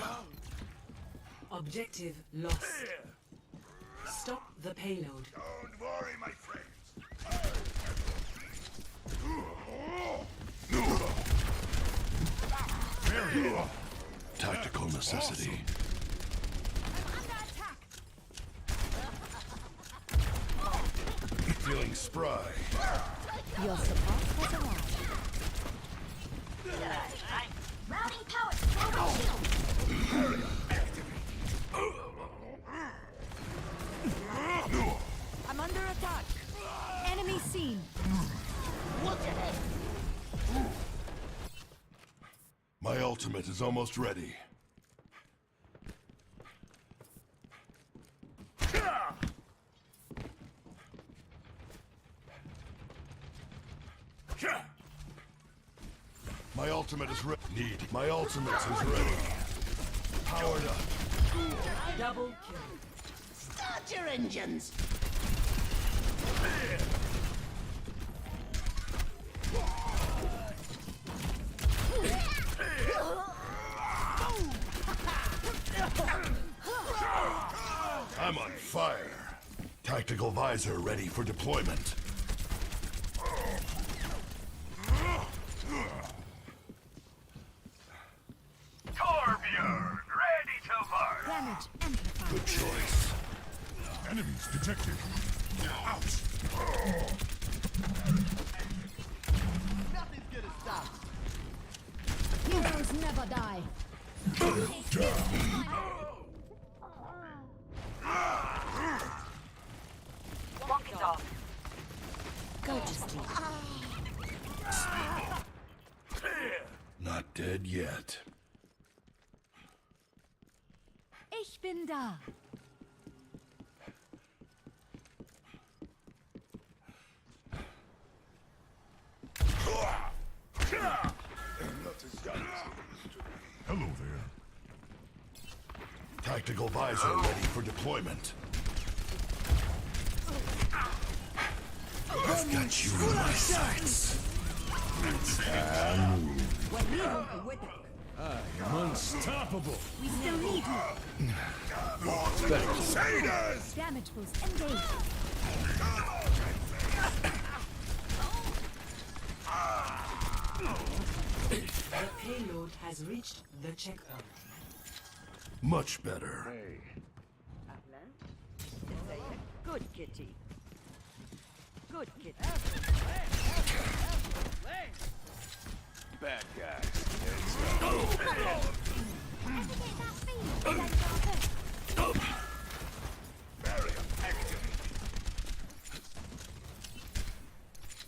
Objective lost. Stop the payload. Don't worry, my friends. Tactical necessity. Feeling spry. Your support has arrived. Routing power to forward shield. I'm under attack. Enemy seen. Look ahead. My ultimate is almost ready. My ultimate is ready. My ultimate is ready. Powered up. Double kill. Start your engines. I'm on fire. Tactical visor ready for deployment. Torbjorn, ready to bark. Damage amplified. Good choice. Enemies detected. Out. Nothing's gonna stop. Heroes never die. Walk it off. Go to sleep. Not dead yet. Ich bin da. Hello there. Tactical visor ready for deployment. I've got you in my sights. I'm unstoppable. We still need you. Crusaders! Damage boost engaged. The payload has reached the checkpoint. Much better. Good kitty. Good kitty. Bad guys.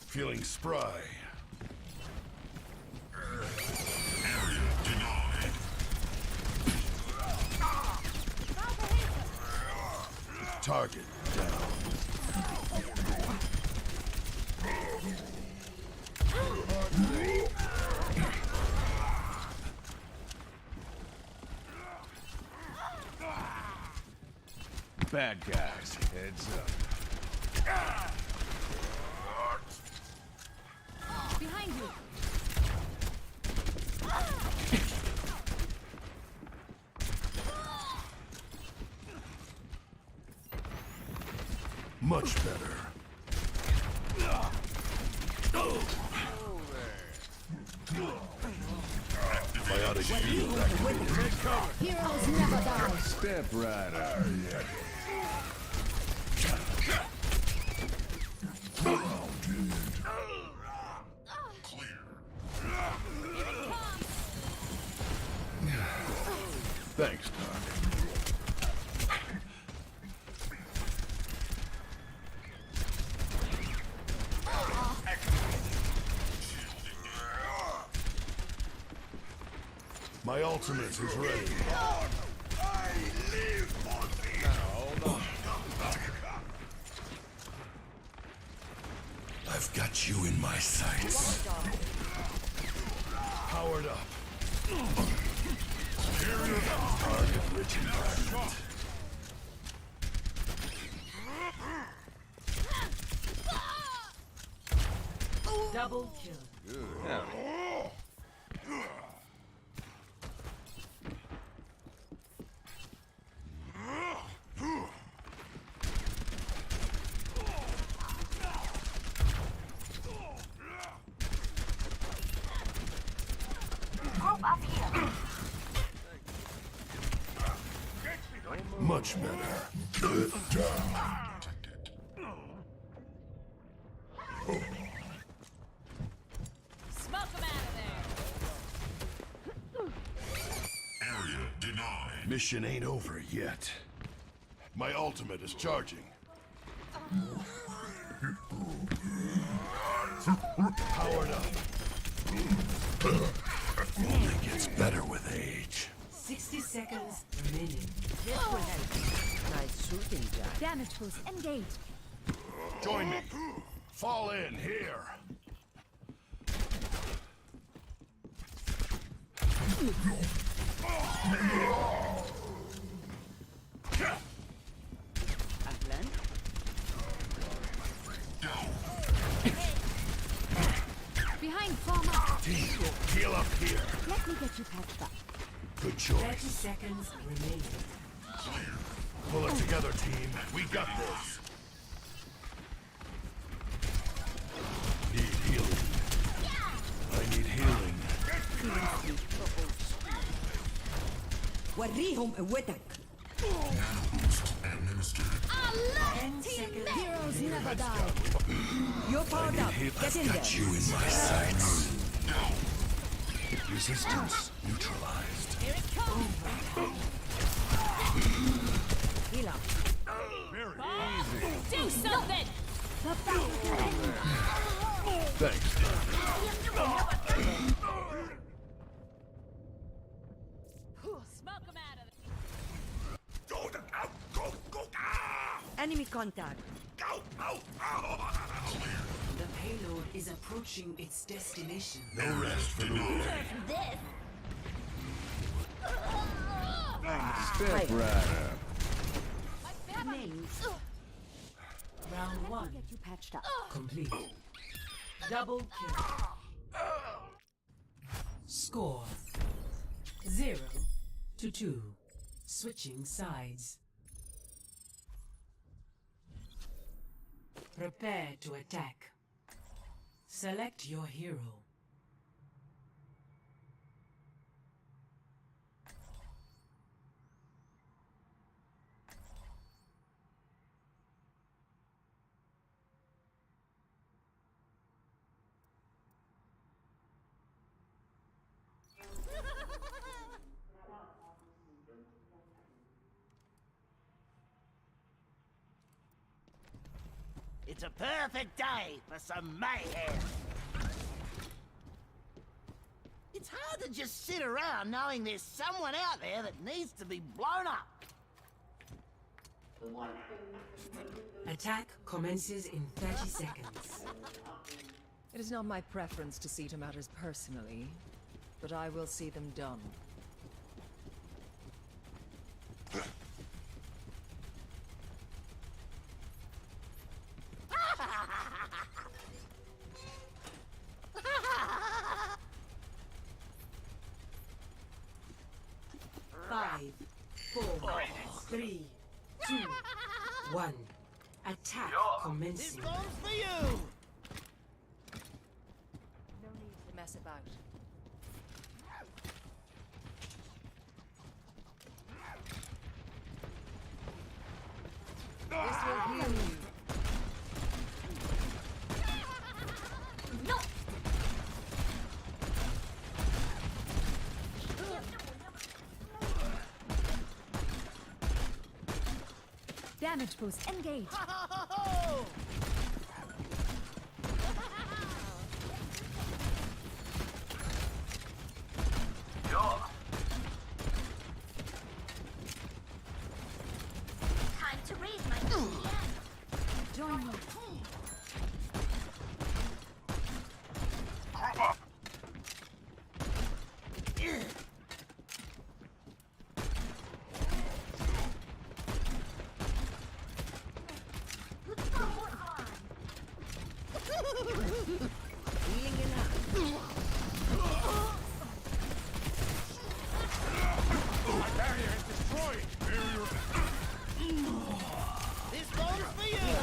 Feeling spry. Target down. Bad guys. Heads up. Behind you. Much better. Biotic shield activated. Heroes never die. Step right out. Thanks, Doc. My ultimate is ready. I live for thee. I've got you in my sights. Powered up. Target-rich environment. Double kill. Group up here. Much better. Good job. Smoke him out of there. Area denied. Mission ain't over yet. My ultimate is charging. Powered up. Only gets better with age. 60 seconds remaining. This will help. Nice shooting, Jack. Damage boost engaged. Join me. Fall in here. Atlan. Behind farmer. Team, heal up here. Let me get you patched up. Good 30 choice. seconds remaining. Pull it together, team. We got this. Need healing. I need healing. وريهم قوتك. Heroes never die. You're powered up. Get in there. Got you in my sights. Resistance neutralized. Here it comes. Heal up. Very Do something. Thanks. Smoke him out of there. Enemy contact. The payload is approaching its destination. No rest for the weary. This. Step right. Names. Round 1 Get you patched up. complete. Double kill. Score 0-2. Switching sides. Prepare to attack. Select your hero. It's a perfect day for some mayhem. It's hard to just sit around knowing there's someone out there that needs to be blown up. Attack commences in 30 seconds. It is not my preference to see to matters personally, but I will see them done. Five, 4, 3, 2, 1. Attack commencing. This one's for you! No need to mess about. This will heal you. No. Damage boost engaged. Time to raise my Join me. Group up. Healing enough. My barrier is destroyed. This one's for you!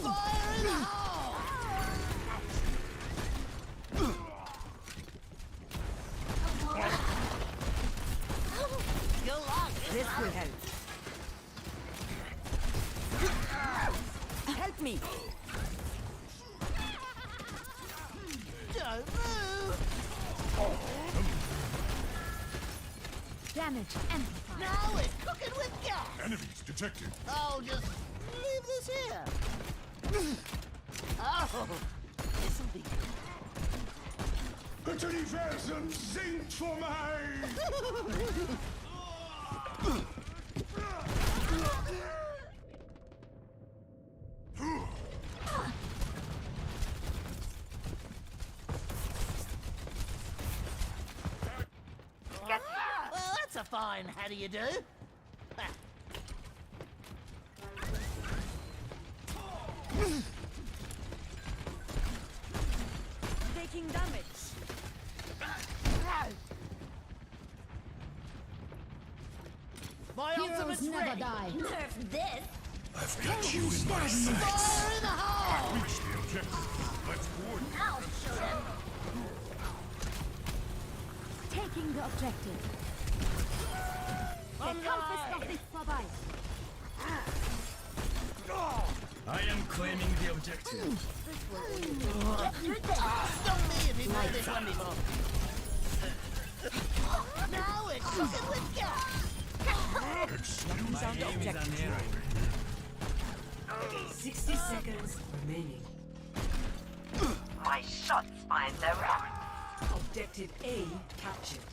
Fire in the hole! You'll like it. This will help. Damage amplified. Now we're cooking with gas. Enemies detected. I'll just leave this here. Oh, this'll be good. Universum singt für mich! Well, that's a fine how do you do? Taking damage. My ultimate's never ready. die. Nerf this. I've got you in my sights. Fire in the hole! Reach the objective. Let's coordinate. I'll show them. Taking the objective. Der Kampf ist noch nicht vorbei. I am claiming the objective. Stop me if you've heard this one before. Now we're cooking with gas. My aim is unerring. 60 seconds remaining. My shots find their route. Objective A captured.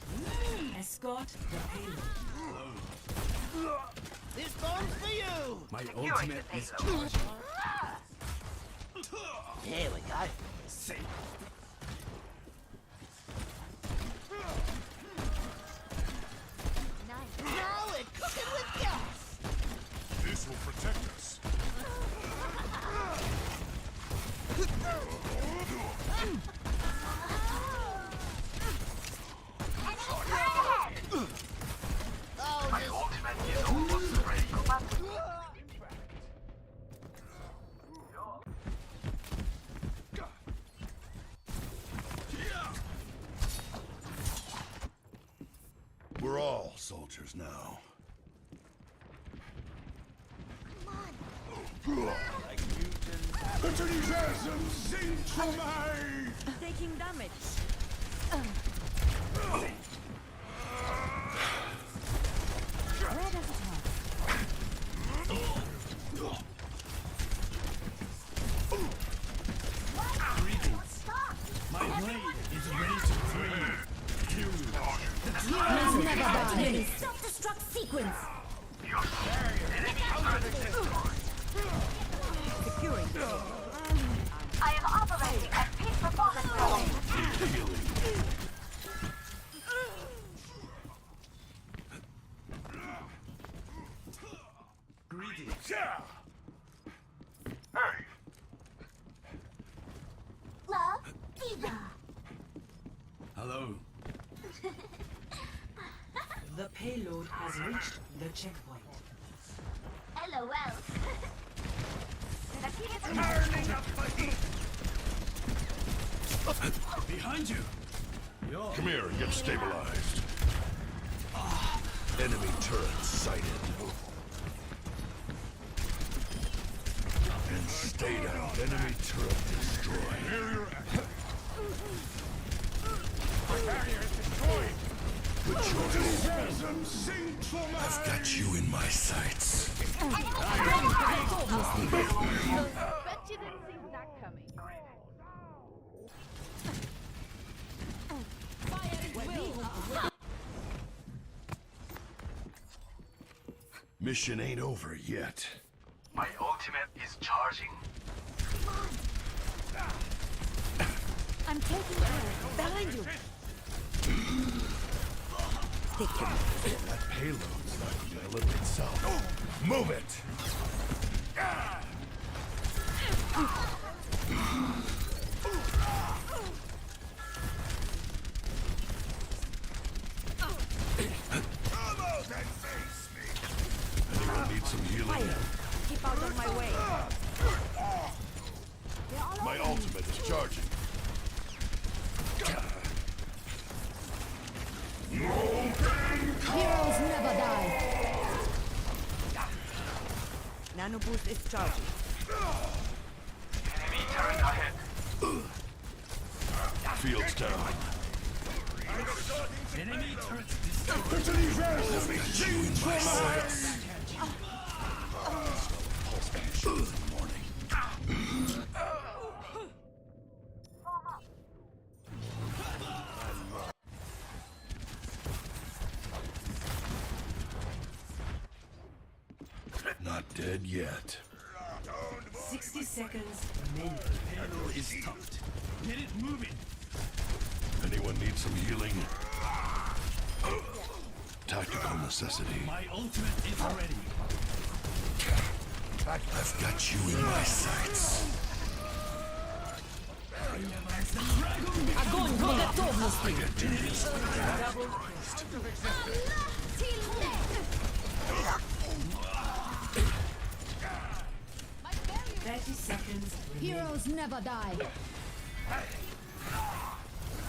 Escort the payload. This bomb's for you. My ultimate is charging. Here we go. See. Now we're cooking with gas. This will protect us. My ultimate is almost ready. We're all soldiers now. Universum singt für mich! Taking damage. Where does it hurt? Greetings. My blade is ready to free. Heroes never die. Self-destruct sequence. Securing. I am operating at peak performance level. Greetings. Hey! Love, Eva. Hello. The payload has reached the checkpoint. LOL. Behind you. Come here and get stabilized. Enemy turret sighted. And stay down. Enemy turret destroyed. Barrier active. Barrier is destroyed. Good choice. I've got you in my sights. Bet you didn't see that coming. Mission ain't over yet. My ultimate is charging. I'm taking air. Behind you. That payload's not going to deliver itself. Move it! Almost and face me! Anyone need some healing? Keep out of my way. My ultimate is charging. Heroes never die. Nano boost is charging. Enemy turret ahead. Field's down. I'm starting to Enemy turret Not dead yet. 60 seconds remaining. Payload is stuffed. Get it moving. Anyone need some healing? Tactical necessity. My ultimate is ready. I've got you in my sights. Огонь по готовности! Heroes never die.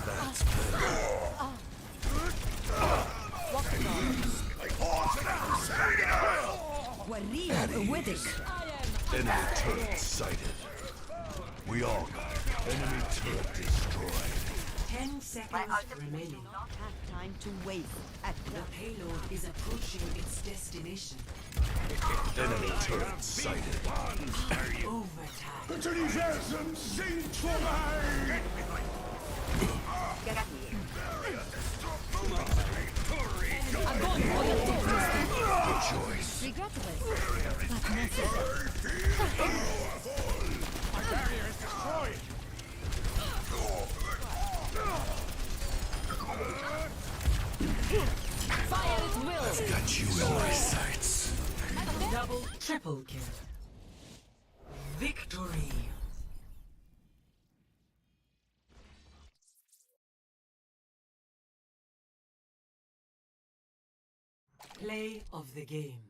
That's better. Enemy turret sighted. We all got it. Enemy turret destroyed. 10 seconds remaining. Not have time to waste. The payload is approaching its destination. Enemy turret sighted. Overtime. Utilisation sind vorbei! Огонь по готовности! Good choice. Regrettable, but necessary. My barrier is destroyed. Fire at will! I've got you in my sights. Double, triple kill. Victory. Play of the game.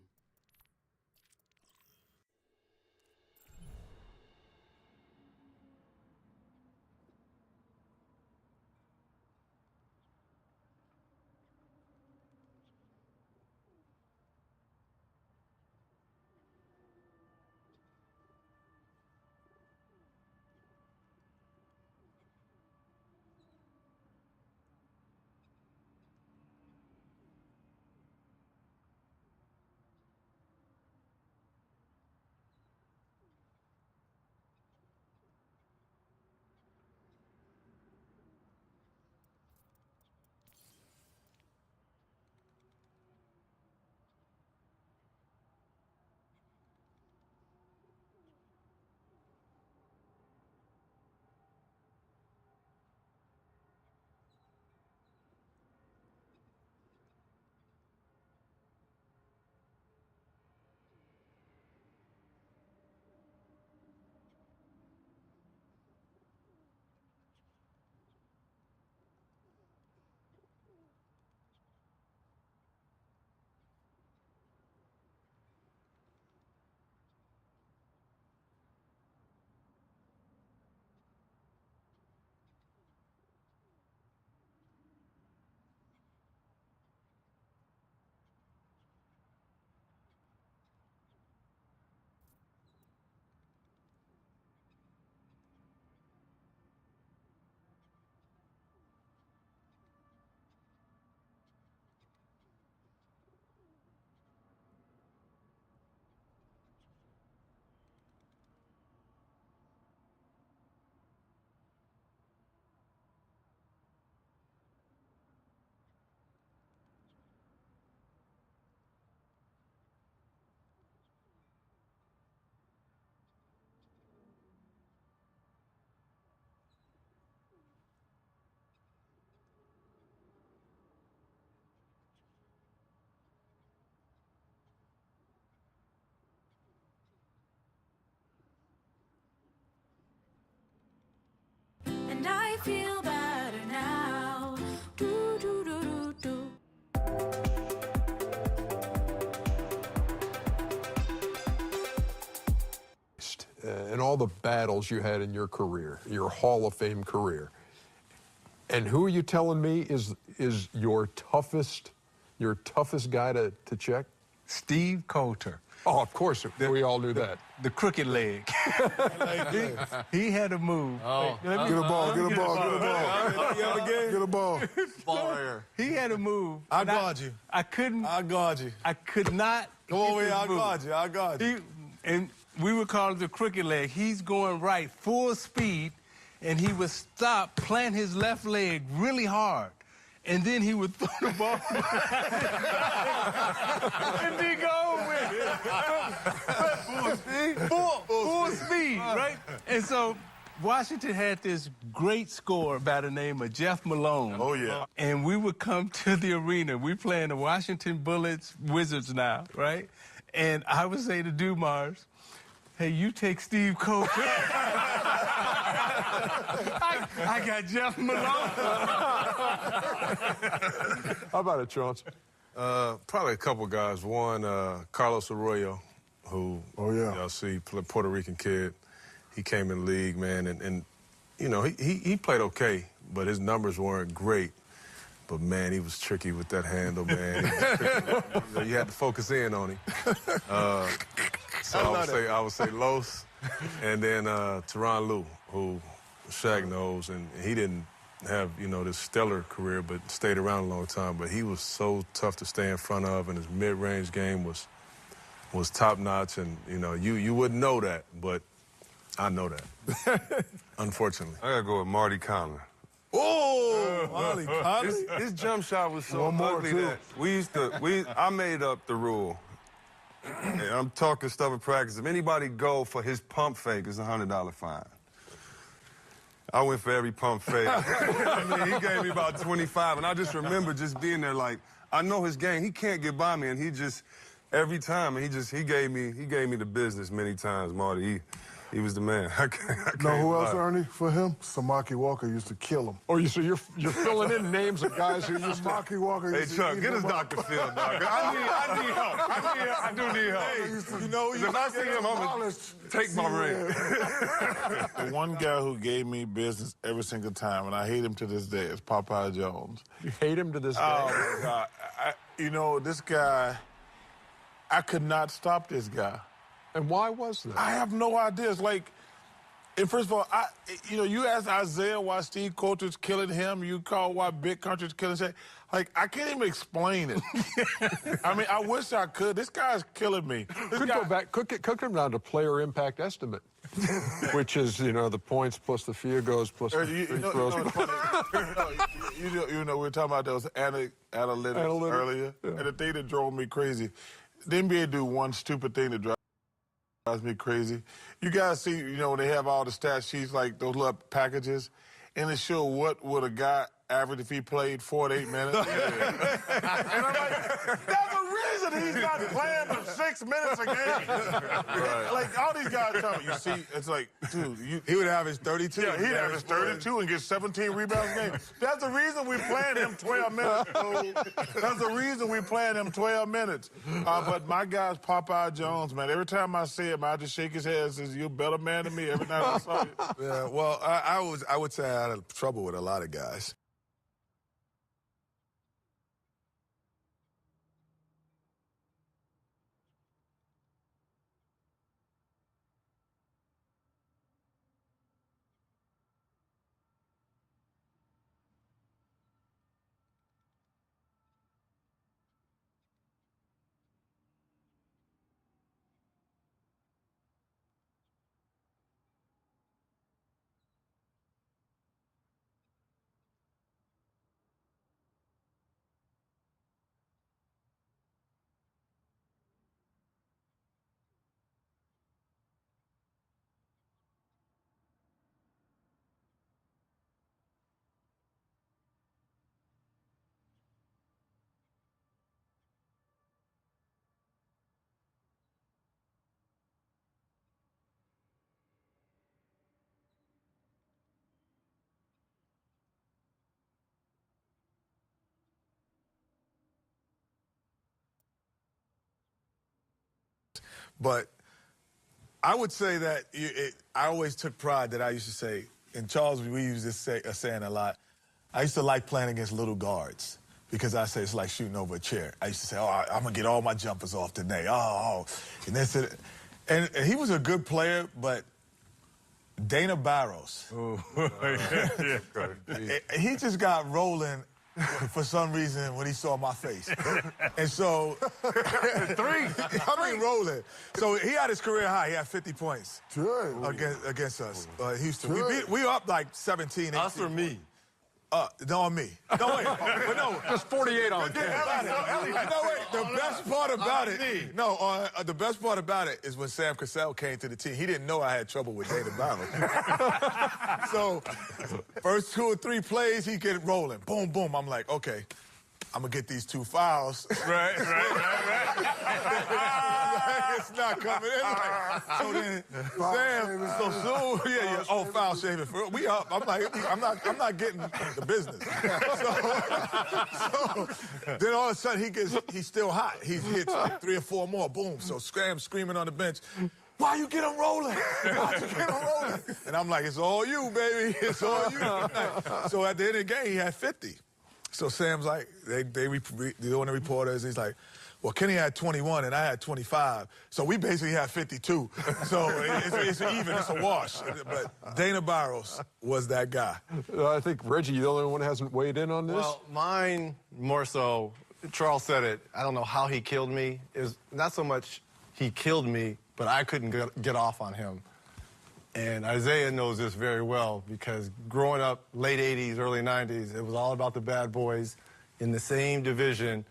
And I feel better now. Do, do, do, do, do. And all the battles you had in your career, your Hall of Fame career. And who are you telling me is your toughest guy to check? Steve Coulter. Oh, of course, we all knew that. The crooked leg. he had a move. Oh. Get a ball, get a ball, get a ball. Get a ball. Ball right here. He had a move. I guard you. I couldn't. I guard you. I could not. Come over here, I guard you. I guard you. And we would call it the crooked leg. He's going right, full speed, and he would stop, plant his left leg really hard. And then he would throw the ball and then go with it. Full speed, right? And so Washington had this great scorer by the name of Jeff Malone. Oh, yeah. And we would come to the arena. We playing the Washington Bullets Wizards now, right? And I would say to Dumars, hey, you take Steve Coker. I got Jeff Malone. How about it, Chauncey? Probably a couple guys. One, Carlos Arroyo, who, y'all see, Puerto Rican kid. He came in the league, man, and you know, he played okay, but his numbers weren't great. But, man, he was tricky with that handle, man. You had to focus in on him. So I would say Los, and then Tyronn Lue, who Shaq knows, and he didn't have, you know, this stellar career, but stayed around a long time. But he was so tough to stay in front of, and his mid-range game was top-notch. And, you know, you wouldn't know that, but I know that, unfortunately. I got to go with Marty Conley. Oh, Marty Conley. His jump shot was so ugly that I made up the rule. And I'm talking stuff in practice. If anybody go for his pump fake, it's a $100 fine. I went for every pump fake. I mean, he gave me about 25, and I just remember just being there like, I know his game. He can't get by me, and he just, every time, he gave me the business many times, Marty. He was the man. I know who else, Ernie, for him? Samaki Walker used to kill him. Oh, so you're filling in names of guys who used to... Samaki Walker used to... Hey, Chuck, get us Dr. Phil, Doc. I need help. I do need help. Hey, you know, if I see him, I'm going to take my ring. The one guy who gave me business every single time, and I hate him to this day, is Popeye Jones. You hate him to this day? Oh, my God. You know, this guy, I could not stop this guy. And why was that? I have no idea. It's like, and first of all, you ask Isaiah why Steve Coulter's killing him. You call why Big Country's killing him. Like, I can't even explain it. I mean, I wish I could. This guy's killing me. Go back, cook him down to player impact estimate, which is, you know, the points plus the field goals plus the free throws. We were talking about those analytics earlier, and the thing that drove me crazy, the NBA do one stupid thing that drives me crazy. You guys see, you know, when they have all the stat sheets, like those little packages, and it show what would a guy average if he played 4 to 8 minutes. And I'm like, there's a reason he's not playing for 6 minutes a game. Right. Like, all these guys tell me, you see, it's like, dude, he would average 32. Yeah, he'd average 32 and get 17 rebounds a game. That's the reason we're playing him 12 minutes, dude. That's the reason we're playing him 12 minutes. But my guy's Popeye Jones, man. Every time I see him, I just shake his head and says, you're a better man than me every time I saw you. Yeah, well, I would say I had trouble with a lot of guys. But I would say that I always took pride that I used to say, and Charles, we use this saying a lot, I used to like playing against little guards because I say it's like shooting over a chair. I used to say, oh, I'm going to get all my jumpers off today. Oh. And then said, and he was a good player, but Dana Barros, he just got rolling for some reason when he saw my face. And so, rolling. So he had his career high. He had 50 points against us, Houston. We were up like 17, 18. Us or me? No, on me. No, wait. But no. Just 48 on him. No, wait. The best part about it. The best part about it is when Sam Cassell came to the team. He didn't know I had trouble with Dana Barros. So, first 2 or 3 plays, he get rolling. Boom, boom. I'm like, okay, I'm gonna get these 2 fouls. Right. It's not coming in. So then, Sam, so soon, oh, foul shaving. We up. I'm like, I'm not getting the business. So then all of a sudden he's still hot. He hits like 3 or 4 more. Boom. So Scram screaming on the bench. Why you get him rolling? Why you get him rolling? And I'm like, it's all you, baby. It's all you. So at the end of the game, he had 50. So Sam's like, they're doing the reporters. He's like, well, Kenny had 21 and I had 25. So we basically had 52. So it's even, it's a wash. But Dana Barros was that guy. I think, Reggie, you're the only one who hasn't weighed in on this. Well, mine more so, Charles said it, I don't know how he killed me. It was not so much he killed me, but I couldn't get off on him. And Isaiah knows this very well because growing up late 80s, early 90s, it was all about the bad boys in the same division.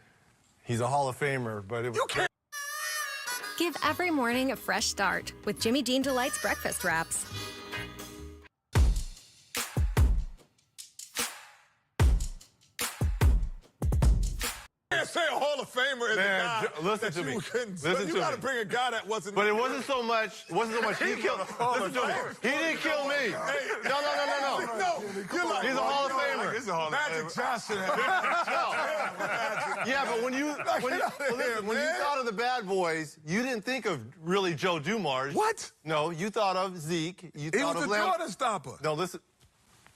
He's a Hall of Famer, but it was... Give every morning a fresh start with Jimmy Dean Delight's breakfast wraps. Say a Hall of Famer is a guy listen to me. You got to bring a guy that wasn't. But it wasn't so much. He killed. Listen to me. He didn't kill me. No. He's a Hall of Famer. He's a Hall of Famer. Magic Johnson. Yeah, but when you thought of the bad boys, you didn't think of really Joe Dumars. What? No, you thought of Zeke. You He thought was of a Jordan stopper. No, listen.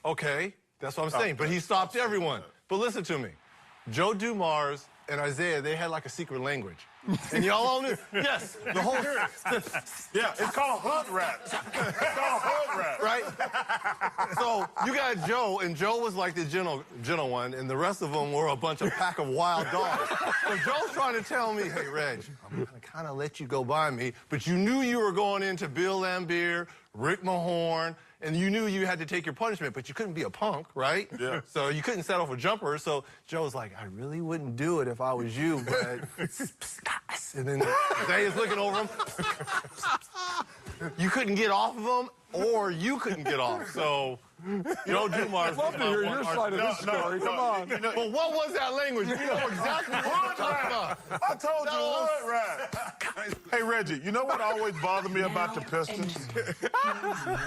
Okay, that's what I'm saying. But he stopped everyone. But listen to me. Joe Dumars and Isaiah, they had like a secret language. And y'all all knew, yes, the whole... Yeah, it's called hood rap. It's called hood rap. Right? So you got Joe, and Joe was like the gentle one, and the rest of them were a bunch of pack of wild dogs. So Joe's trying to tell me, hey, Reg, I'm going to kind of let you go by me, but you knew you were going into Bill Laimbeer, Rick Mahorn, and you knew you had to take your punishment, but you couldn't be a punk, right? Yeah. So you couldn't settle for jumpers. So Joe's like, I really wouldn't do it if I was you, but... And then Isaiah's looking over him. You couldn't get off of him, or you couldn't get off. So, Dumars... I'd love to hear your side of this story. Come on. But what was that language? You know exactly what I'm talking about. I told you, hood rap. Hey, Reggie, you know what always bothered me about the Pistons?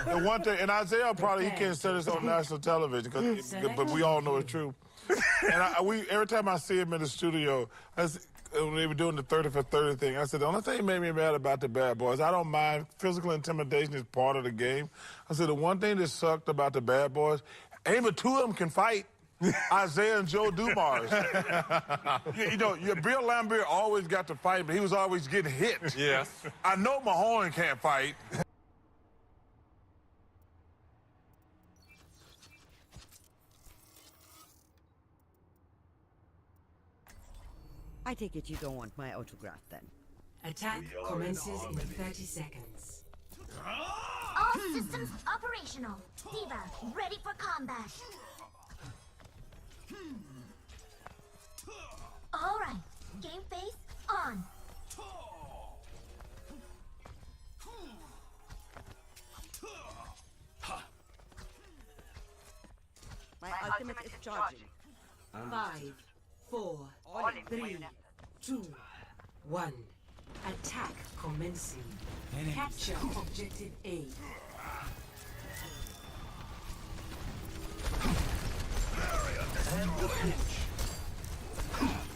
The one thing, and Isaiah probably, he can't say this on national television, but we all know it's true. And every time I see him in the studio, when they were doing the 30 for 30 thing, I said, the only thing that made me mad about the bad boys, I don't mind. Physical intimidation is part of the game. I said, the one thing that sucked about the bad boys, ain't but 2 of them can fight. Isaiah and Joe Dumars. Bill Laimbeer always got to fight, but he was always getting hit. Yes. I know Mahorn can't fight. I take it you don't want my autograph, then. Attack commences in 30 seconds. All systems operational. D.Va, ready for combat. All right. Game face on. My ultimate is charging. 5, 4, 3, 2, 1. Attack commencing. Capture objective A.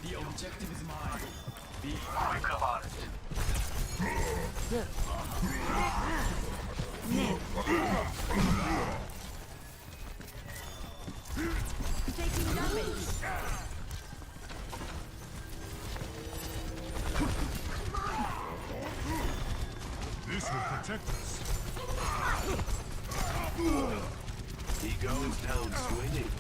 The objective is mine. Be quick about it. Taking damage. protect us. He goes down swinging.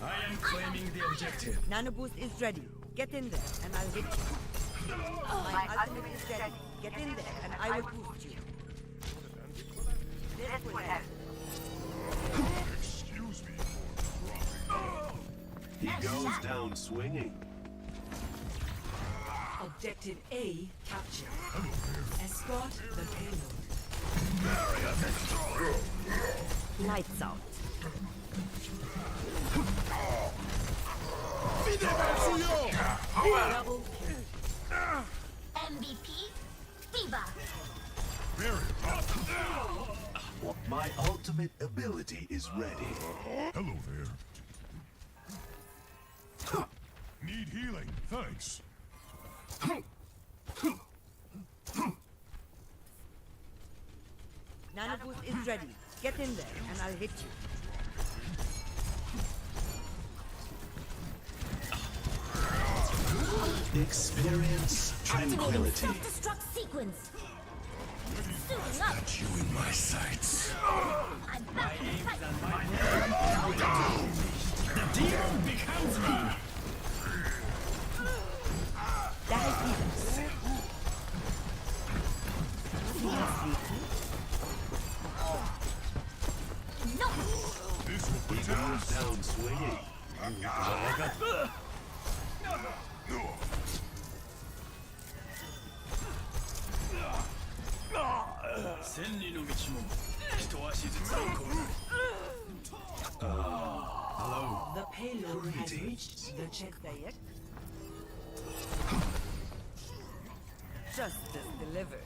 I am claiming the objective. Nanoboost is ready. Get in there, and I'll hit you. My ultimate is ready. Get in there, and I will boost you. This will help. Excuse me for He goes down swinging. Objective A captured. Escort the payload. Lights out. Double kill. MVP, Diva. My ultimate ability is ready. Hello there. Need healing, thanks. Nanoboost is ready. Get in there, and I'll hit you. Experience tranquility. Self-destruct sequence. Suiting up. Got you in my sights. I'm back to fight. The demon becomes me. That is even. No. This will He protect goes us. down swinging. Hello. The payload has reached the checkpoint. Justice delivered.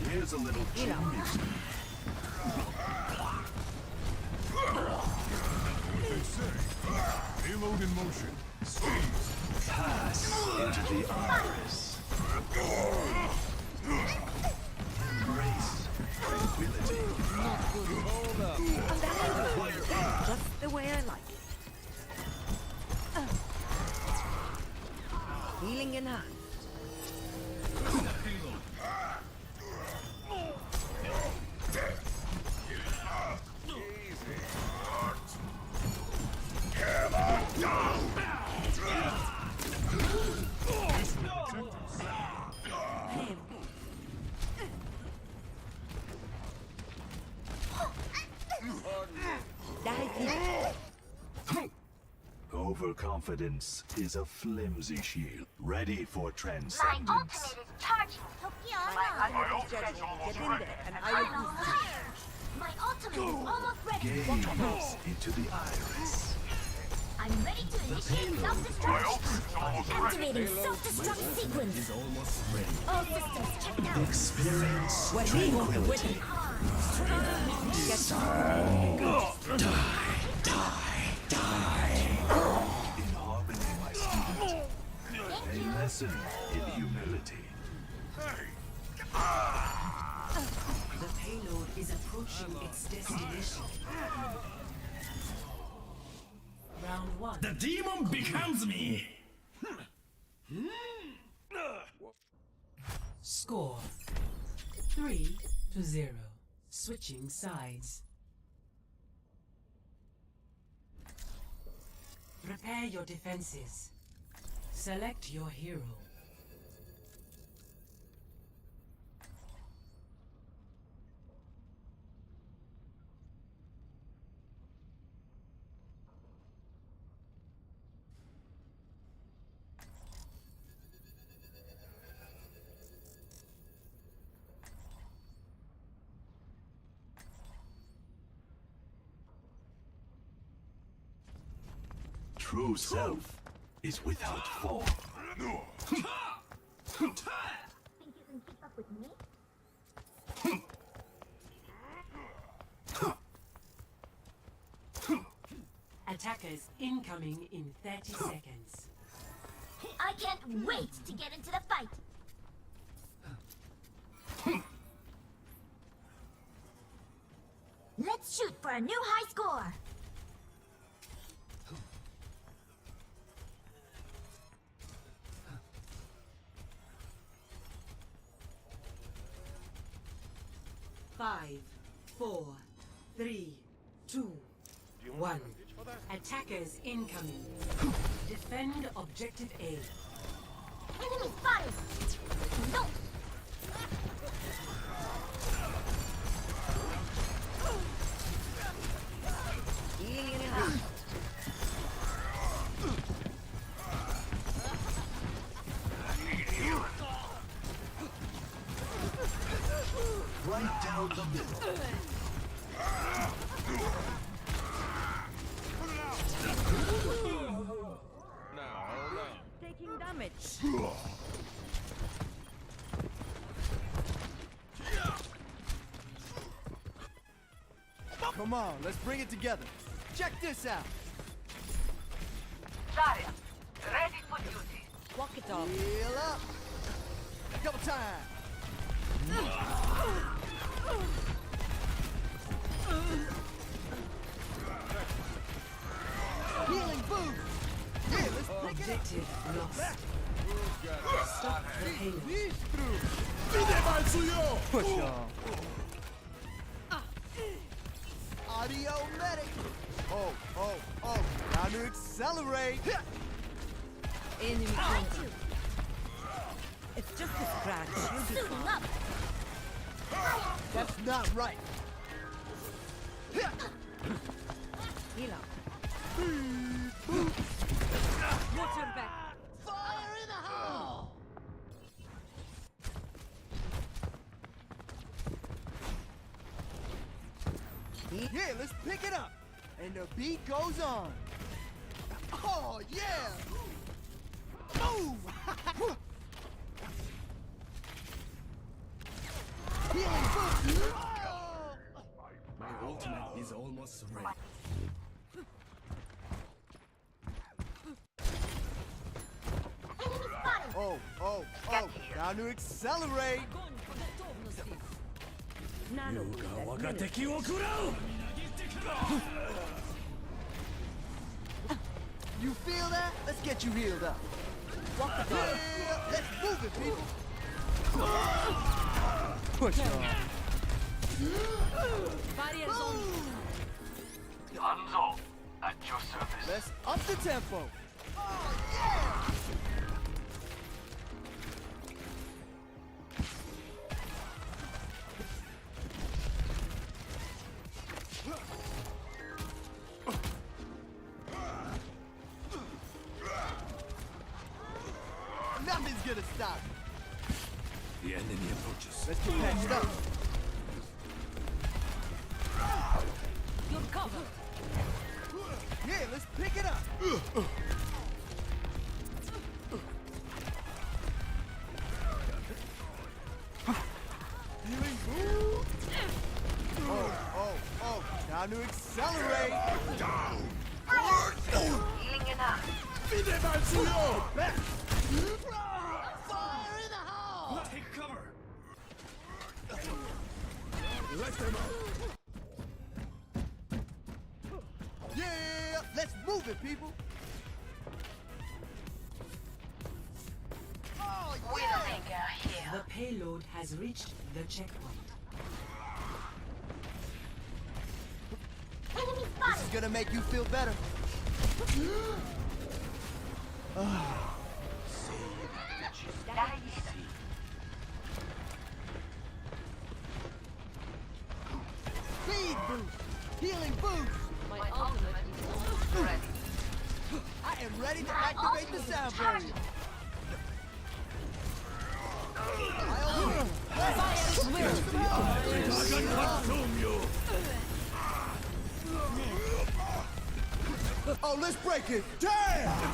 Here's a little cue music. What they say. Payload in motion. Squeeze. Pass into the iris. Embrace tranquility. Just the way I like it. Healing in hand. Overconfidence is a flimsy shield, ready for My transcendence. ultimate is charging. My ultimate is ready. Get in there, and I will boost you. My ultimate is almost ready. Gaze into the iris. I'm ready to initiate self-destruct. Activating self-destruct sequence. Is almost ready. All systems checked out. Experience When we want to win. tranquility. In harmony, my student. A lesson in humility. The payload is approaching its destination. Round one. The demon becomes me. Score 3-0. Switching sides. Prepare your defenses. Select your hero. True self is without form. Think you can keep up with me? Attackers incoming in 30 seconds. I can't wait to get into the fight. Let's shoot for a new high score. Five, 4, 3, 2, 1. Attackers incoming. Defend objective A. Enemy spotted. No. Right down the middle. Taking damage. Come on, let's bring it together. Check this out. Zarya, ready for duty. Walk it off. Heal up. Double time. Healing boost. Yeah, let's pick it up. Objective lost. Stop the payload. Push on. Audio medic. Oh. Time to accelerate. Enemy contact. It's just a scratch. You'll be Suiting fine. up. That's not right. Heal up. Water back. Fire in the hole. Yeah, let's pick it up. And the beat goes on. Oh, yeah. Move. Healing boost. My ultimate is almost ready. Oh. Time to accelerate. ナノ 我が敵を食らう You feel that? Let's get you healed up. Walk the Yeah, let's move it, people. Push on. Barriers on. Hanzo, at your service. Let's up the tempo. Oh, yeah! Nothing's gonna stop me. The enemy approaches. Let's get patched up. You're covered. Yeah, let's pick it up. Healing boom. Oh. Time to accelerate. Down. Healing enough. Fire in the hole. Take cover. Let them out. Yeah, let's move it, people. Oh, yeah. Widowmaker here. The payload has reached the checkpoint. Enemy This spotted. is gonna make you feel better. Speed boost. Healing boost. My ultimate is almost ready. I am ready to activate the sound barrier. Oh, let's break it. Damn!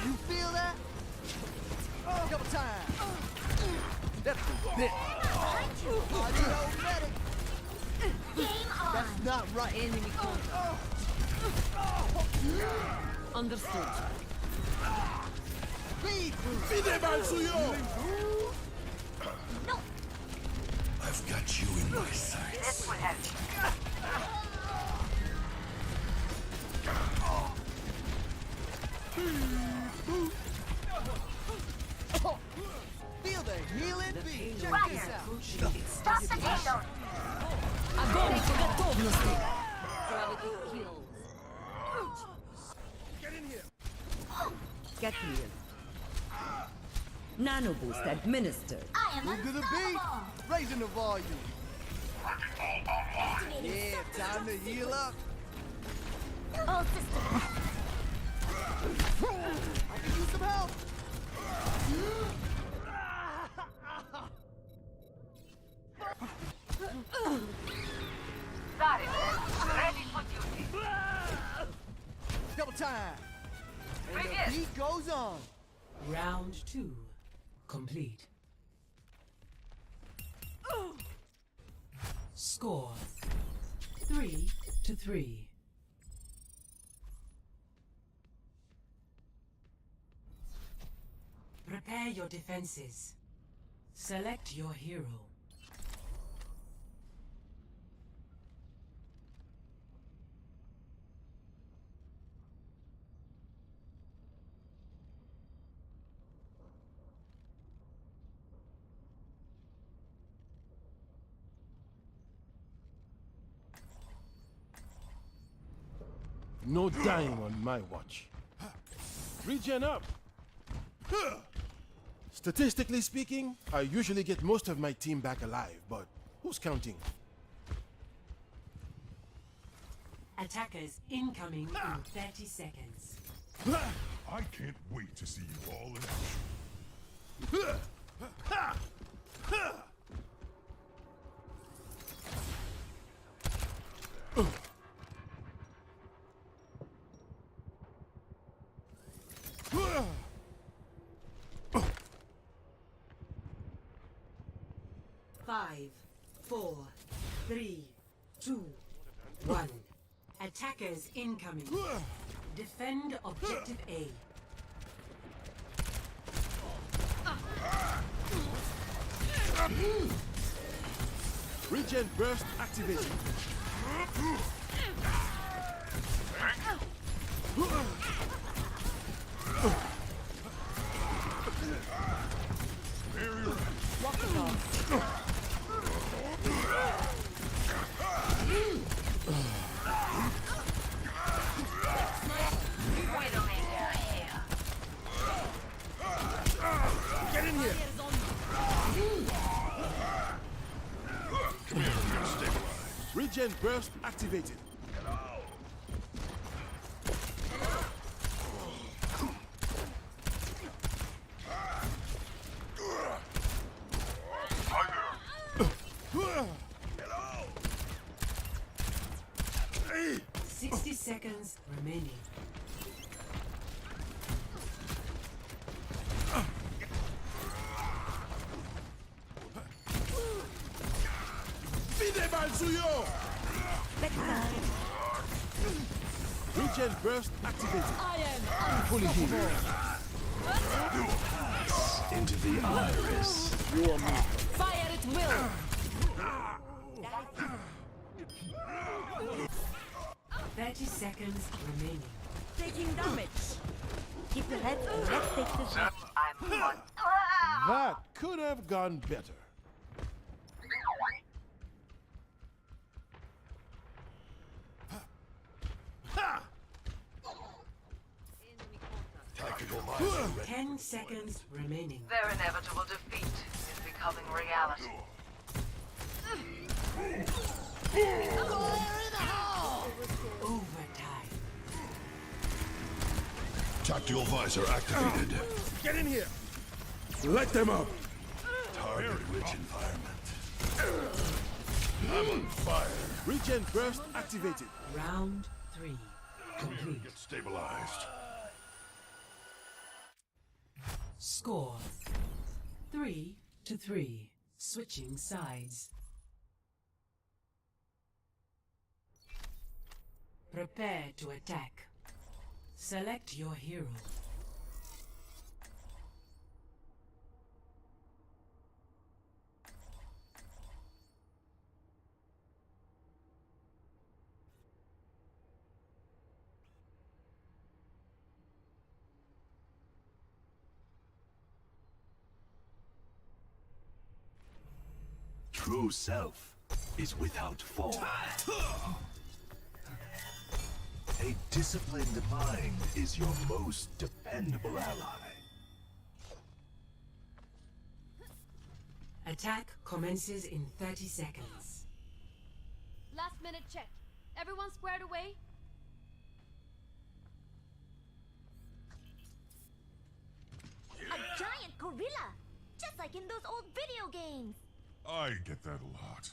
You feel that? Oh, double time. That's a bit. Audio medic. Game on. That's not right. Enemy contact. Understood. I've got you in my sights. This will help. Feel the healing beat. Check Fire. this out. Stop the payload. Gravity kills. Get in here. Get here. Nano boost administered. I am Move to the beat. Raising the volume. Yeah, time to heal up. All systems. I can use some help. Got it. Ready for duty. Double time. And the Begin. beat goes on. Round 2 complete. Score 3-3. Prepare your defenses. Select your hero. No dying on my watch. Regen up! Statistically speaking, I usually get most of my team back alive, but who's counting? Attackers incoming in 30 seconds. I can't wait to see you all in action. Five, 4, 3, 2, 1. Attackers incoming. Defend objective A. Regen burst activated. Get in here. Come here, get stabilized. Regen burst activated. Hello. 60 seconds remaining. Fide mal suyo! Regen burst activated. Fully healed. Into the iris. Fire at will. 30 seconds remaining. Taking damage. Keep your head and let's take this shot. I'm on. That could have gone better. Tactical visor ready. 10 seconds remaining. Their inevitable defeat is becoming reality. Overtime. Tactical visor activated. Get in here. Light them up! Target-rich environment. I'm on fire. Regen burst activated. Round 3 complete. Get stabilized. Score 3-3. Switching sides. Prepare to attack. Select your hero. true self is without form. A disciplined mind is your most dependable ally. Attack commences in 30 seconds. Last minute check. Everyone squared away? A giant gorilla! Just like in those old video games! I get that a lot.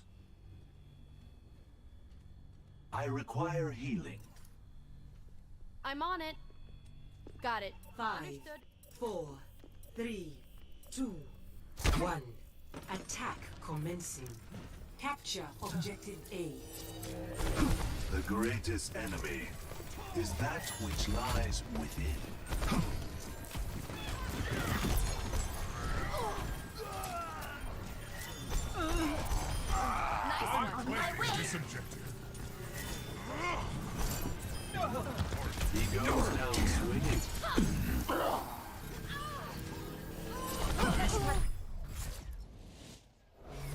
I require healing. I'm on it. Got it. 5, Understood. 4, 3, 2, 1. Attack commencing. Capture objective A. The greatest enemy is that which lies within. This objective. He goes down swinging.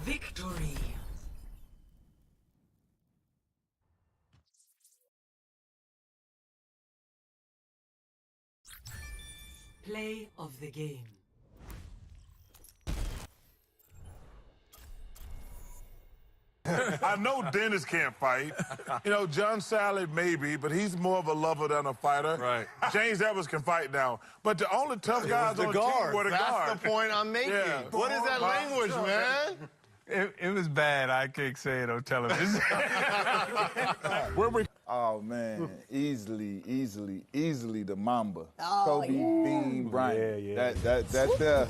Victory. Play of the game. I know Dennis can't fight. You know, John Sally maybe, but he's more of a lover than a fighter. Right. James Evans can fight now. But the only tough guys on the team were the That's guards. the point I'm making. Yeah. What is that language, man? It was bad. I can't say it on television. Where we? Oh man, easily the Mamba. Oh, Kobe yeah. Bean Bryant. Yeah. That there.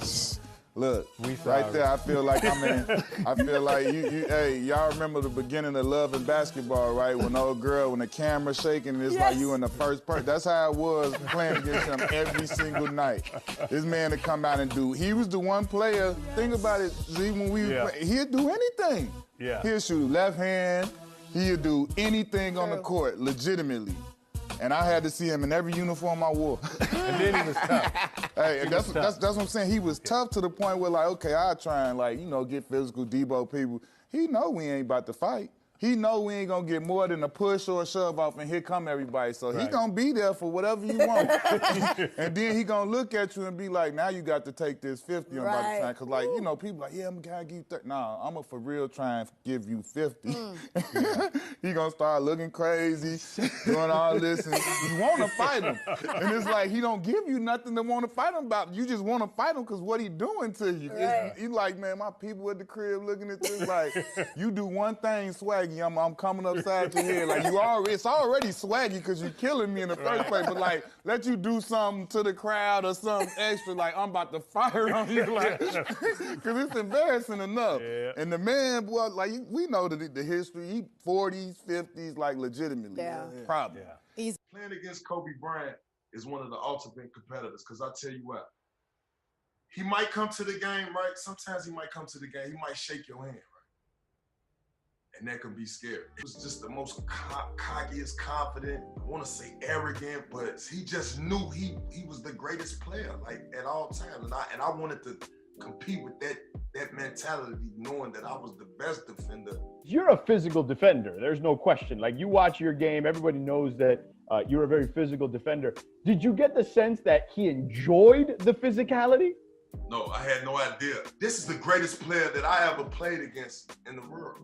Look, right there, I feel like I'm in. I feel like hey, y'all remember the beginning of Love and Basketball, right? When when the camera's shaking, it's like you in the first person. That's how it was playing against him every single night. This man to come out and he was the one player. Think about it, Z, when we he'd do anything. Yeah. He'd shoot left hand. He'd do anything on the court, legitimately. And I had to see him in every uniform I wore. And then he was tough. Hey, that's what I'm saying. He was tough to the point where, like, okay, I'll try and, get physical, debo people. He know we ain't about to fight. He know we ain't gonna get more than a push or a shove off, and here come everybody. So he gonna be there for whatever you want. And then he gonna look at you and be like, now you got to take this 50 on by the time. Cause people like, yeah, I'm gonna give you 30. Nah, I'm for real try and give you 50. He gonna start looking crazy, doing all this, and you wanna fight him. And it's like, he don't give you nothing to wanna fight him about. You just wanna fight him cause what he doing to you. He like, man, my people at the crib looking at this like, you do one thing, swag. I'm coming upside your head. Like it's already swaggy because you're killing me in the first place. But like, let you do something to the crowd or something extra. Like I'm about to fire on you, like, because it's embarrassing enough. Yeah. And the man, boy, like we know the history. He 40s, 50s, like legitimately, probably. Yeah. Playing against Kobe Bryant is one of the ultimate competitors. Because I tell you what, he might come to the game, right? Sometimes he might come to the game. He might shake your hand, right? And that can be scary. He was just the most cockiest, confident, I want to say arrogant, but he just knew he was the greatest player, like at all times. And I wanted to compete with that mentality, knowing that I was the best defender. You're a physical defender. There's no question. Like you watch your game, everybody knows that you're a very physical defender. Did you get the sense that he enjoyed the physicality? No, I had no idea. This is the greatest player that I ever played against in the world.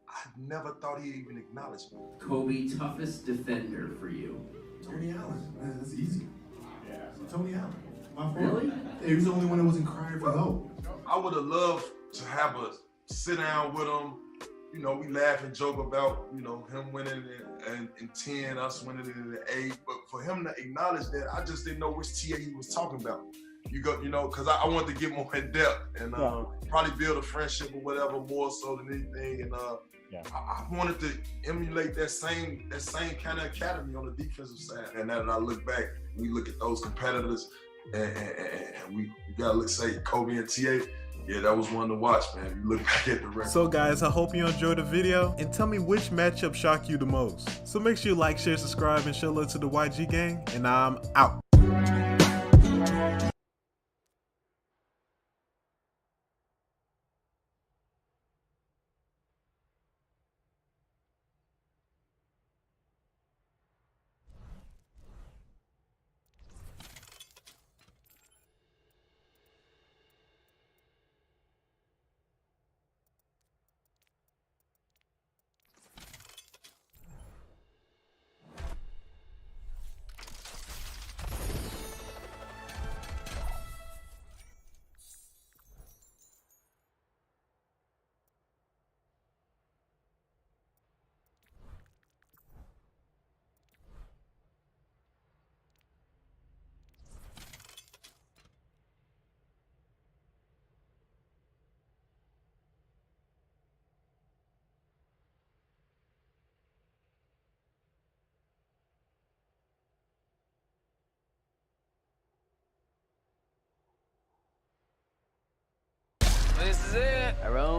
I never thought he'd even acknowledge me. Kobe, toughest defender for you? Tony Allen. That's easy. Yeah. Tony Allen. My fault. Really? He was the only one that wasn't crying for help. I would have loved to have a sit down with him. You know, we laugh and joke about, him winning in 10, us winning in 8. But for him to acknowledge that, I just didn't know which TA he was talking about. Because I wanted to get more in depth and probably build a friendship or whatever more so than anything. And I wanted to emulate that same kind of academy on the defensive side. And now that I look back, we look at those competitors and we gotta say Kobe and TA. Yeah, that was one to watch, man. You look back at the record. So guys, I hope you enjoyed the video and tell me which matchup shocked you the most. So make sure you like, share, subscribe, and show love to the YG gang. And I'm out.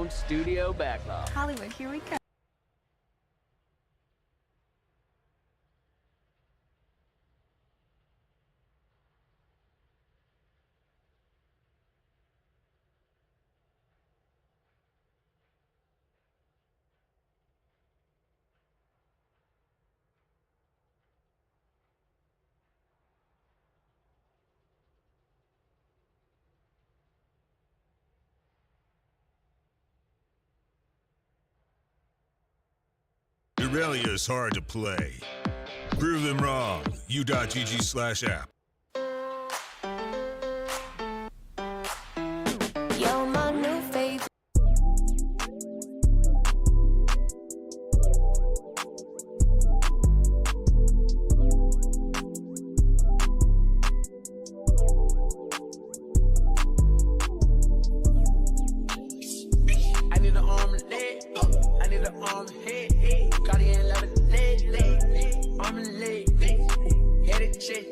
Sound Studio Backlog. Hollywood, here we go. Aurelia's hard to play. Prove them wrong. U.GG/app. You're my new favorite. I need an arm and leg. I need an arm and head. Guardian love it, leg. Arm and leg. Head and chest.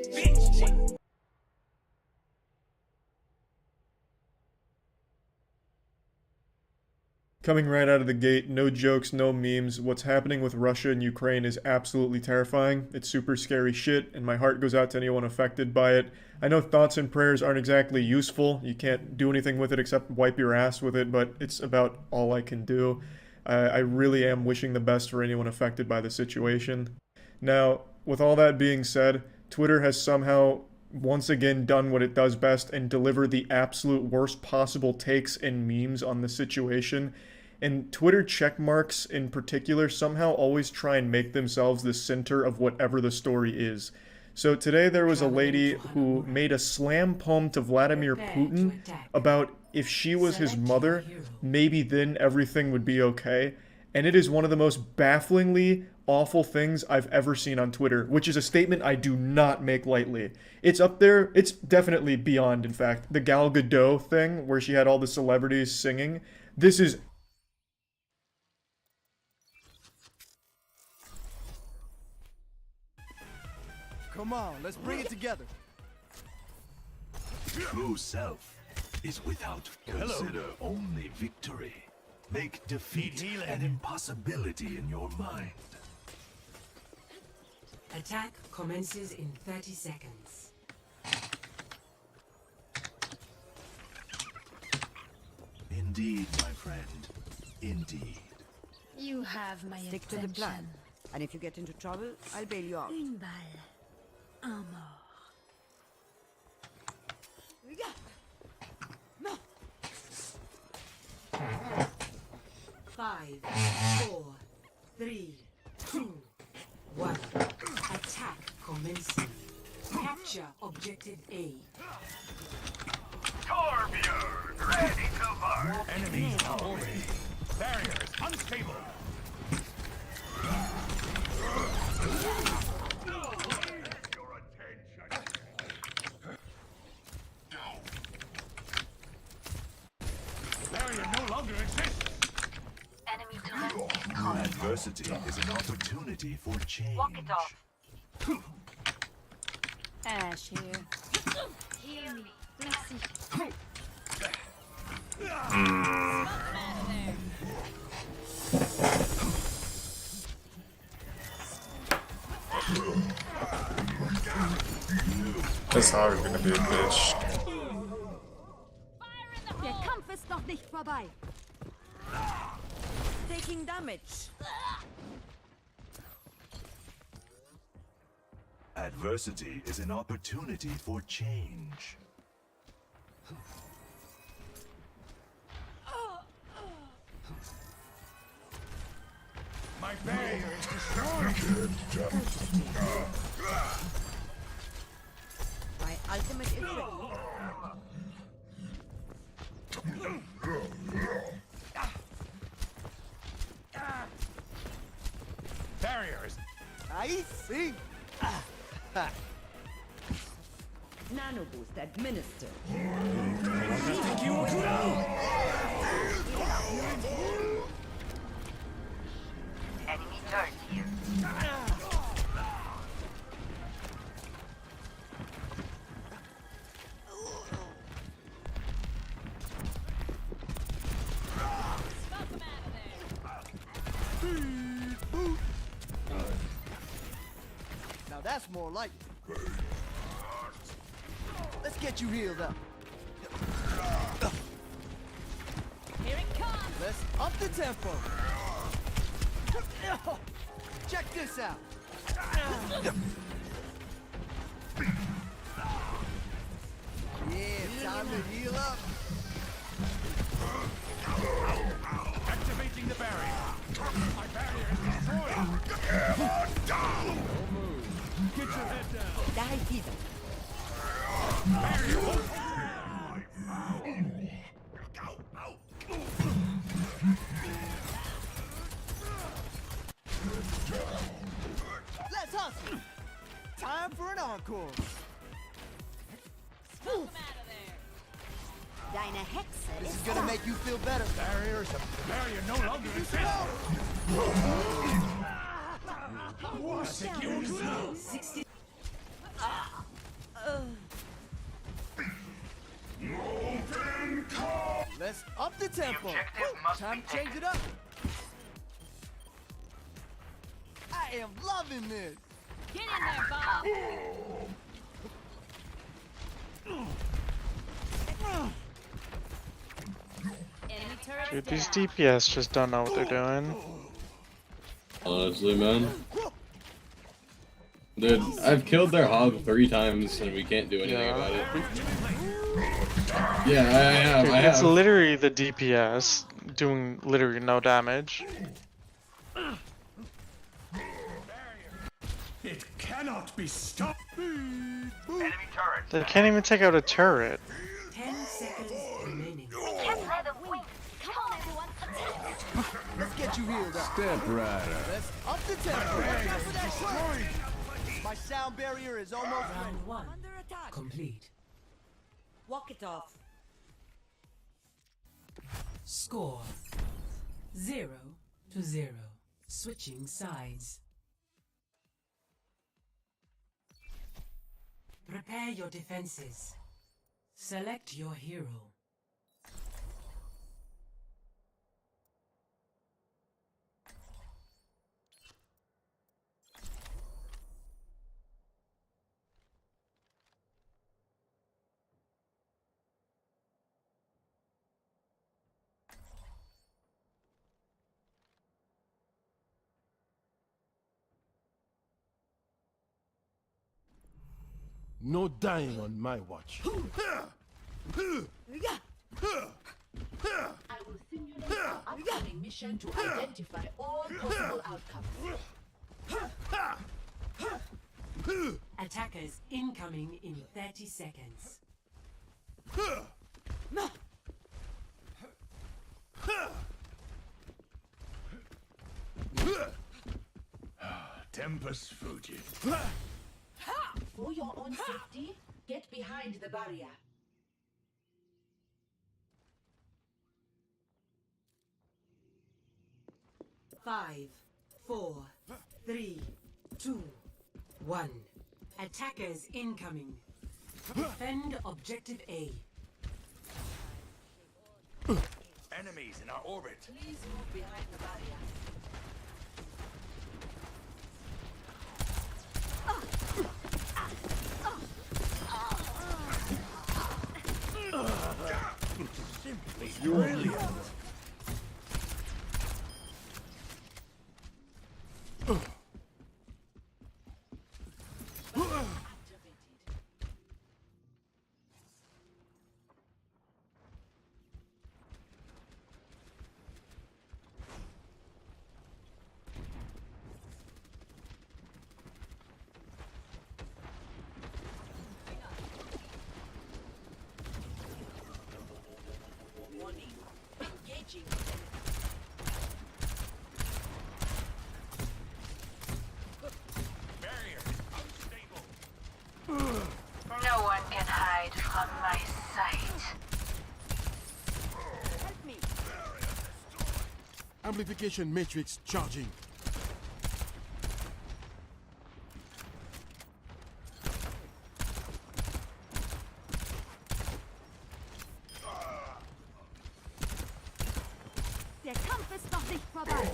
Coming right out of the gate, no jokes, no memes. What's happening with Russia and Ukraine is absolutely terrifying. It's super scary shit, and my heart goes out to anyone affected by it. I know thoughts and prayers aren't exactly useful. You can't do anything with it except wipe your ass with it, but it's about all I can do. I really am wishing the best for anyone affected by the situation. Now, with all that being said, Twitter has somehow once again done what it does best and deliver the absolute worst possible takes and memes on the situation. And Twitter checkmarks in particular somehow always try and make themselves the center of whatever the story is. So today there was a lady who made a slam poem to Vladimir Putin about if she was his mother, maybe then everything would be okay. And it is one of the most bafflingly awful things I've ever seen on Twitter, which is a statement I do not make lightly. It's up there, it's definitely beyond, in fact, the Gal Gadot thing where she had all the celebrities singing. This is Come on, let's bring it together. True self is without consider only victory. Make defeat an impossibility in your mind. Attack commences in 30 seconds. Indeed, my friend. Indeed. You have my Stick attention. to the plan. And if you get into trouble, I'll bail you out. Une balle. Un mort. 5, 4, 3, 2, 1. Attack commencing. Capture objective A. Torbjörn, ready to march. Enemies already. Barriers unstable. Barrier no longer exists. Enemy turret. Adversity is an opportunity for change. Walk it off. Ash here. Heal me. Merci. That's always gonna be a bitch. Der Kampf ist noch nicht vorbei. Taking damage. Adversity is an opportunity for change. My barrier is destroyed. My ultimate is ready. Barriers. I see. Nano boost administered. I think you would know. Enemy turret here. that's more like it. Let's get you healed up. Here it comes. Let's up the tempo. Check this out. Yeah, time to heal up. Activating the barrier. My barrier is destroyed. Don't move. Get your head down. Die either. Barrier won't. Let's hustle. Time for an encore. Dynahexa This is gonna make you feel better. Barrier no longer exists. 60. Let's up the tempo. Time to change it up. I am loving this. Get in there, Bob. Enemy turret Dude, down. these DPS just don't know what they're doing. Honestly, man. Dude, I've killed their hog 3 times and we can't do anything about it. Yeah, I have. Dude, it's literally the DPS doing literally no damage. It cannot be stopped. Enemy turret. They can't even take out a turret. 10 seconds remaining. Can't let them win. Come on, everyone. Attack. Let's get you healed up. Step rider. Let's up the tempo. Watch out for that crush. My sound barrier is almost ready. Round 1 Under attack. complete. Walk it off. Score 0-0. Switching sides. Prepare your defenses. Select your hero. No dying on my watch. I will simulate our upcoming mission to identify all possible outcomes. Attackers incoming in 30 seconds. Tempus fugit. For your own safety, get behind the barrier. Five, 4, 3, 2, 1. Attackers incoming. Defend objective A. Enemies in our orbit. Please move behind the barrier. Simply brilliant. Engaging. Barrier unstable. No one can hide from my sight. Help me. Amplification matrix charging. Der Kampf ist noch nicht vorbei.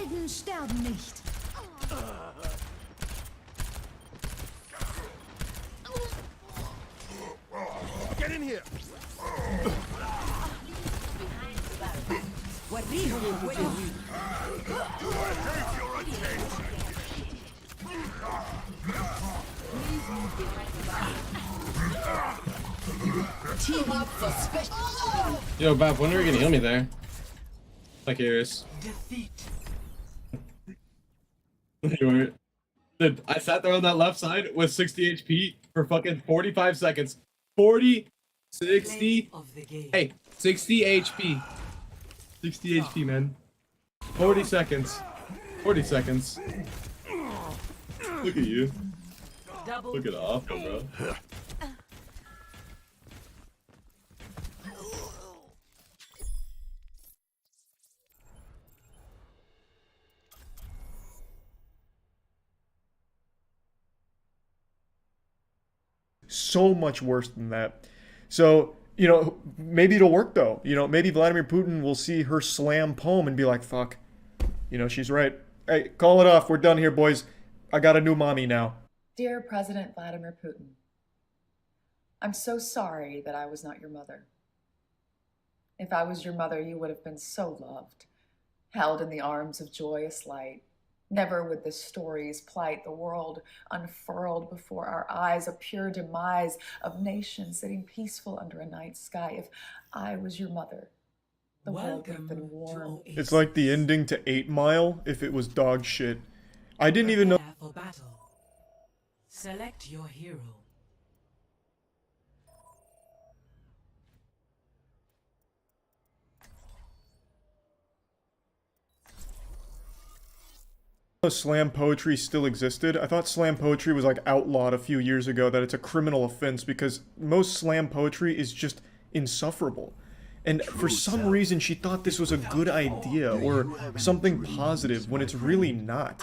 Helden sterben nicht. Get in here. Team up for special. Yo, Bob, when are you gonna heal me there? Like Iris. Defeat. You weren't. Dude, I sat there on that left side with 60 HP for fucking 45 seconds. 60. Hey, 60 HP. 60 HP, man. 40 seconds. 40 seconds. Look at you. Look at awful, bro. So much worse than that. So, you know, maybe it'll work though. You know, maybe Vladimir Putin will see her slam poem and be like, fuck. You know, she's right. Hey, call it off. We're done here, boys. I got a new mommy now. Dear President Vladimir Putin, I'm so sorry that I was not your mother. If I was your mother, you would have been so loved, held in the arms of joyous light. Never would the stories plight the world unfurled before our eyes, a pure demise of nations sitting peaceful under a night sky. If I was your mother, the world would have been warm. It's like the ending to 8 Mile if it was dog shit. I didn't even know. For battle. Select your hero. Slam poetry still existed. I thought slam poetry was like outlawed a few years ago, that it's a criminal offense because most slam poetry is just insufferable. And for some reason she thought this was a good idea or something positive when it's really not.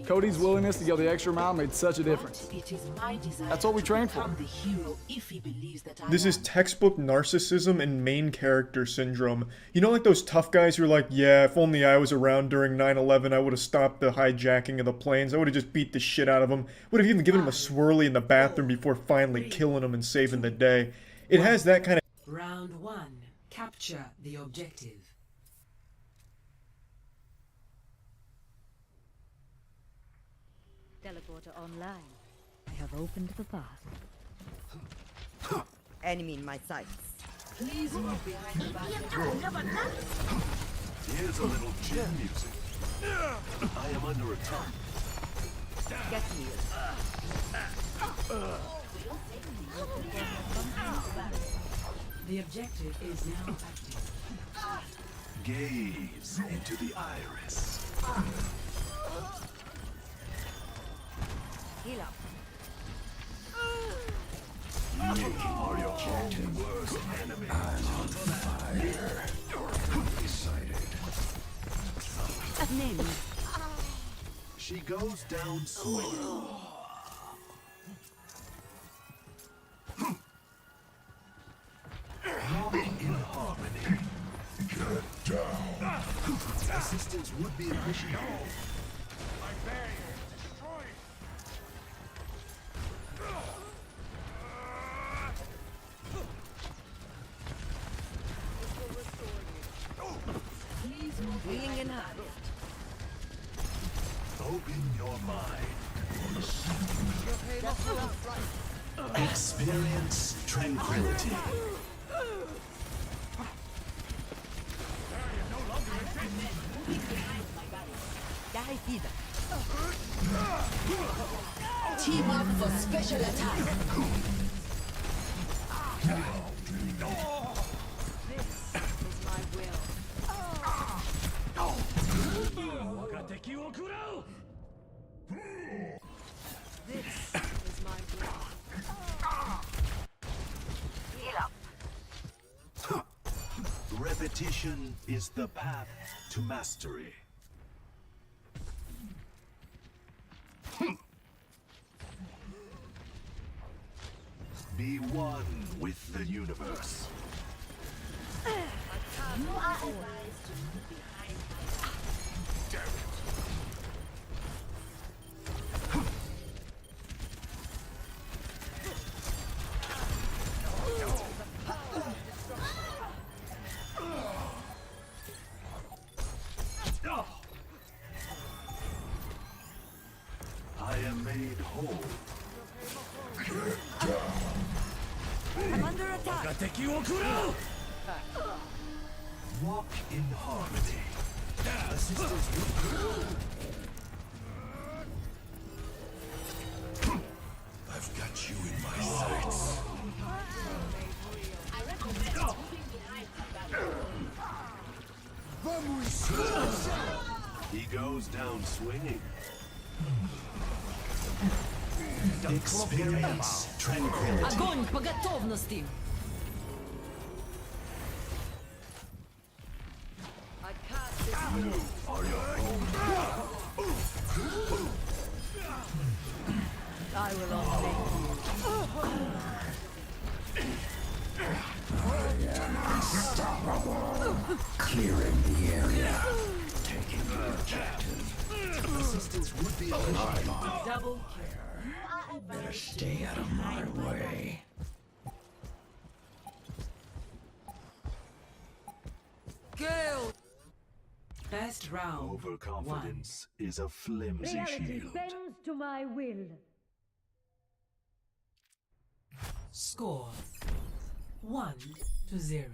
Cody's willingness to go the extra mile made such a difference. That's what we trained for. This is textbook narcissism and main character syndrome. You know, like those tough guys who are like, yeah, if only I was around during 9/11, I would have stopped the hijacking of the planes. I would have just beat the shit out of them. Would have even given him a swirly in the bathroom before finally killing him and saving the day. It has that kind of... Round 1. Capture the objective. Teleporter online. I have opened the path. Enemy in my sights. Please move behind the back. Here's a little gem music. I am under attack. Get me. The objective is now active. Gaze into the iris. Heal up. You are your own worst enemy. I'm on fire. Excited. Name. She goes down swinging. In harmony. Get down. Assistance would be appreciated. My barrier is destroyed. Wheeling in high. Open your mind. Experience tranquility. Team up for special attack. Repetition is the path to mastery. Be one with the universe. You are advised to move behind I am made whole. I'm under attack. Walk in harmony. Assistance I've got you in my sights. I recommend moving behind the battle. He goes down swinging. Experience tranquility. Огонь по готовности. I cast this move. Are your own. I will unmake Unstoppable. Clearing the area. Taking the captive. Assistance would be appreciated. Double kill. Better stay out of my way. Kill. Best round. Overconfidence is a flimsy Reality shield. bends to my will. Score 1-0.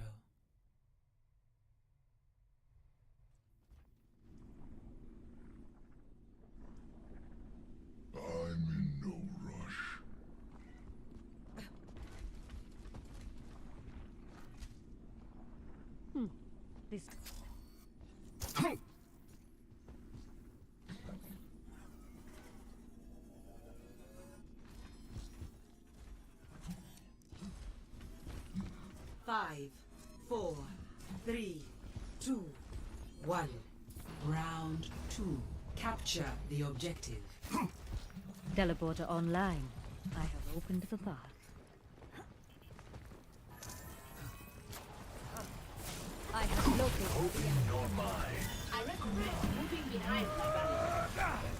I'm in no rush. This. 5, 4, 3, 2, 1. Round 2. Capture the objective. Teleporter online. I have opened the path. I have located. Open your mind. I recommend moving behind the battle.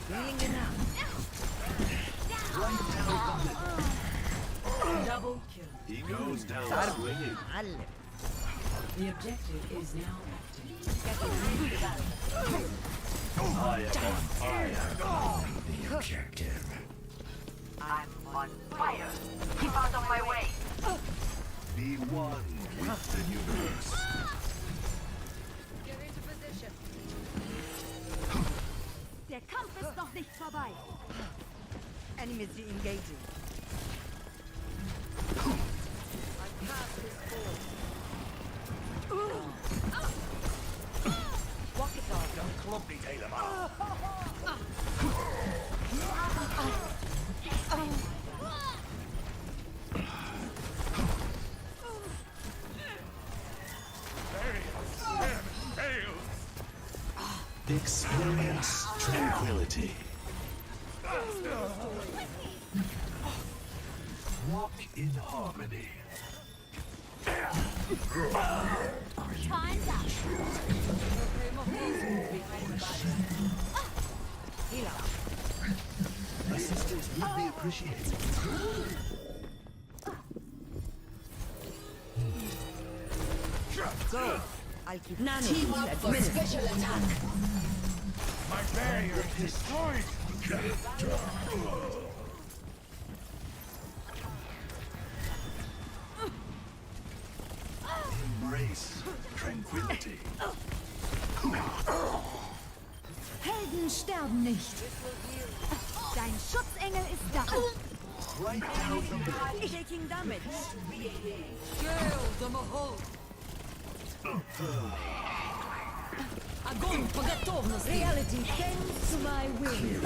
Doing enough. Double kill. He goes down swinging. The objective is now active. I am on fire. The objective. I'm on fire. Keep out of my way. Be one with the universe. Get into position. Der Kampf ist noch nicht vorbei. Enemies engaging. I cast this ball. Walk it off. Don't club me, Taylor. Experience tranquility. Walk in harmony. Time's up. Assistance would be appreciated. Go. I'll keep Team up for special attack. My barrier is destroyed. Embrace tranquility. Helden sterben nicht. Dein Schutzengel ist da. Right down the middle. taking damage. Kill the Mahal. Огонь по готовности. Reality bends to my will.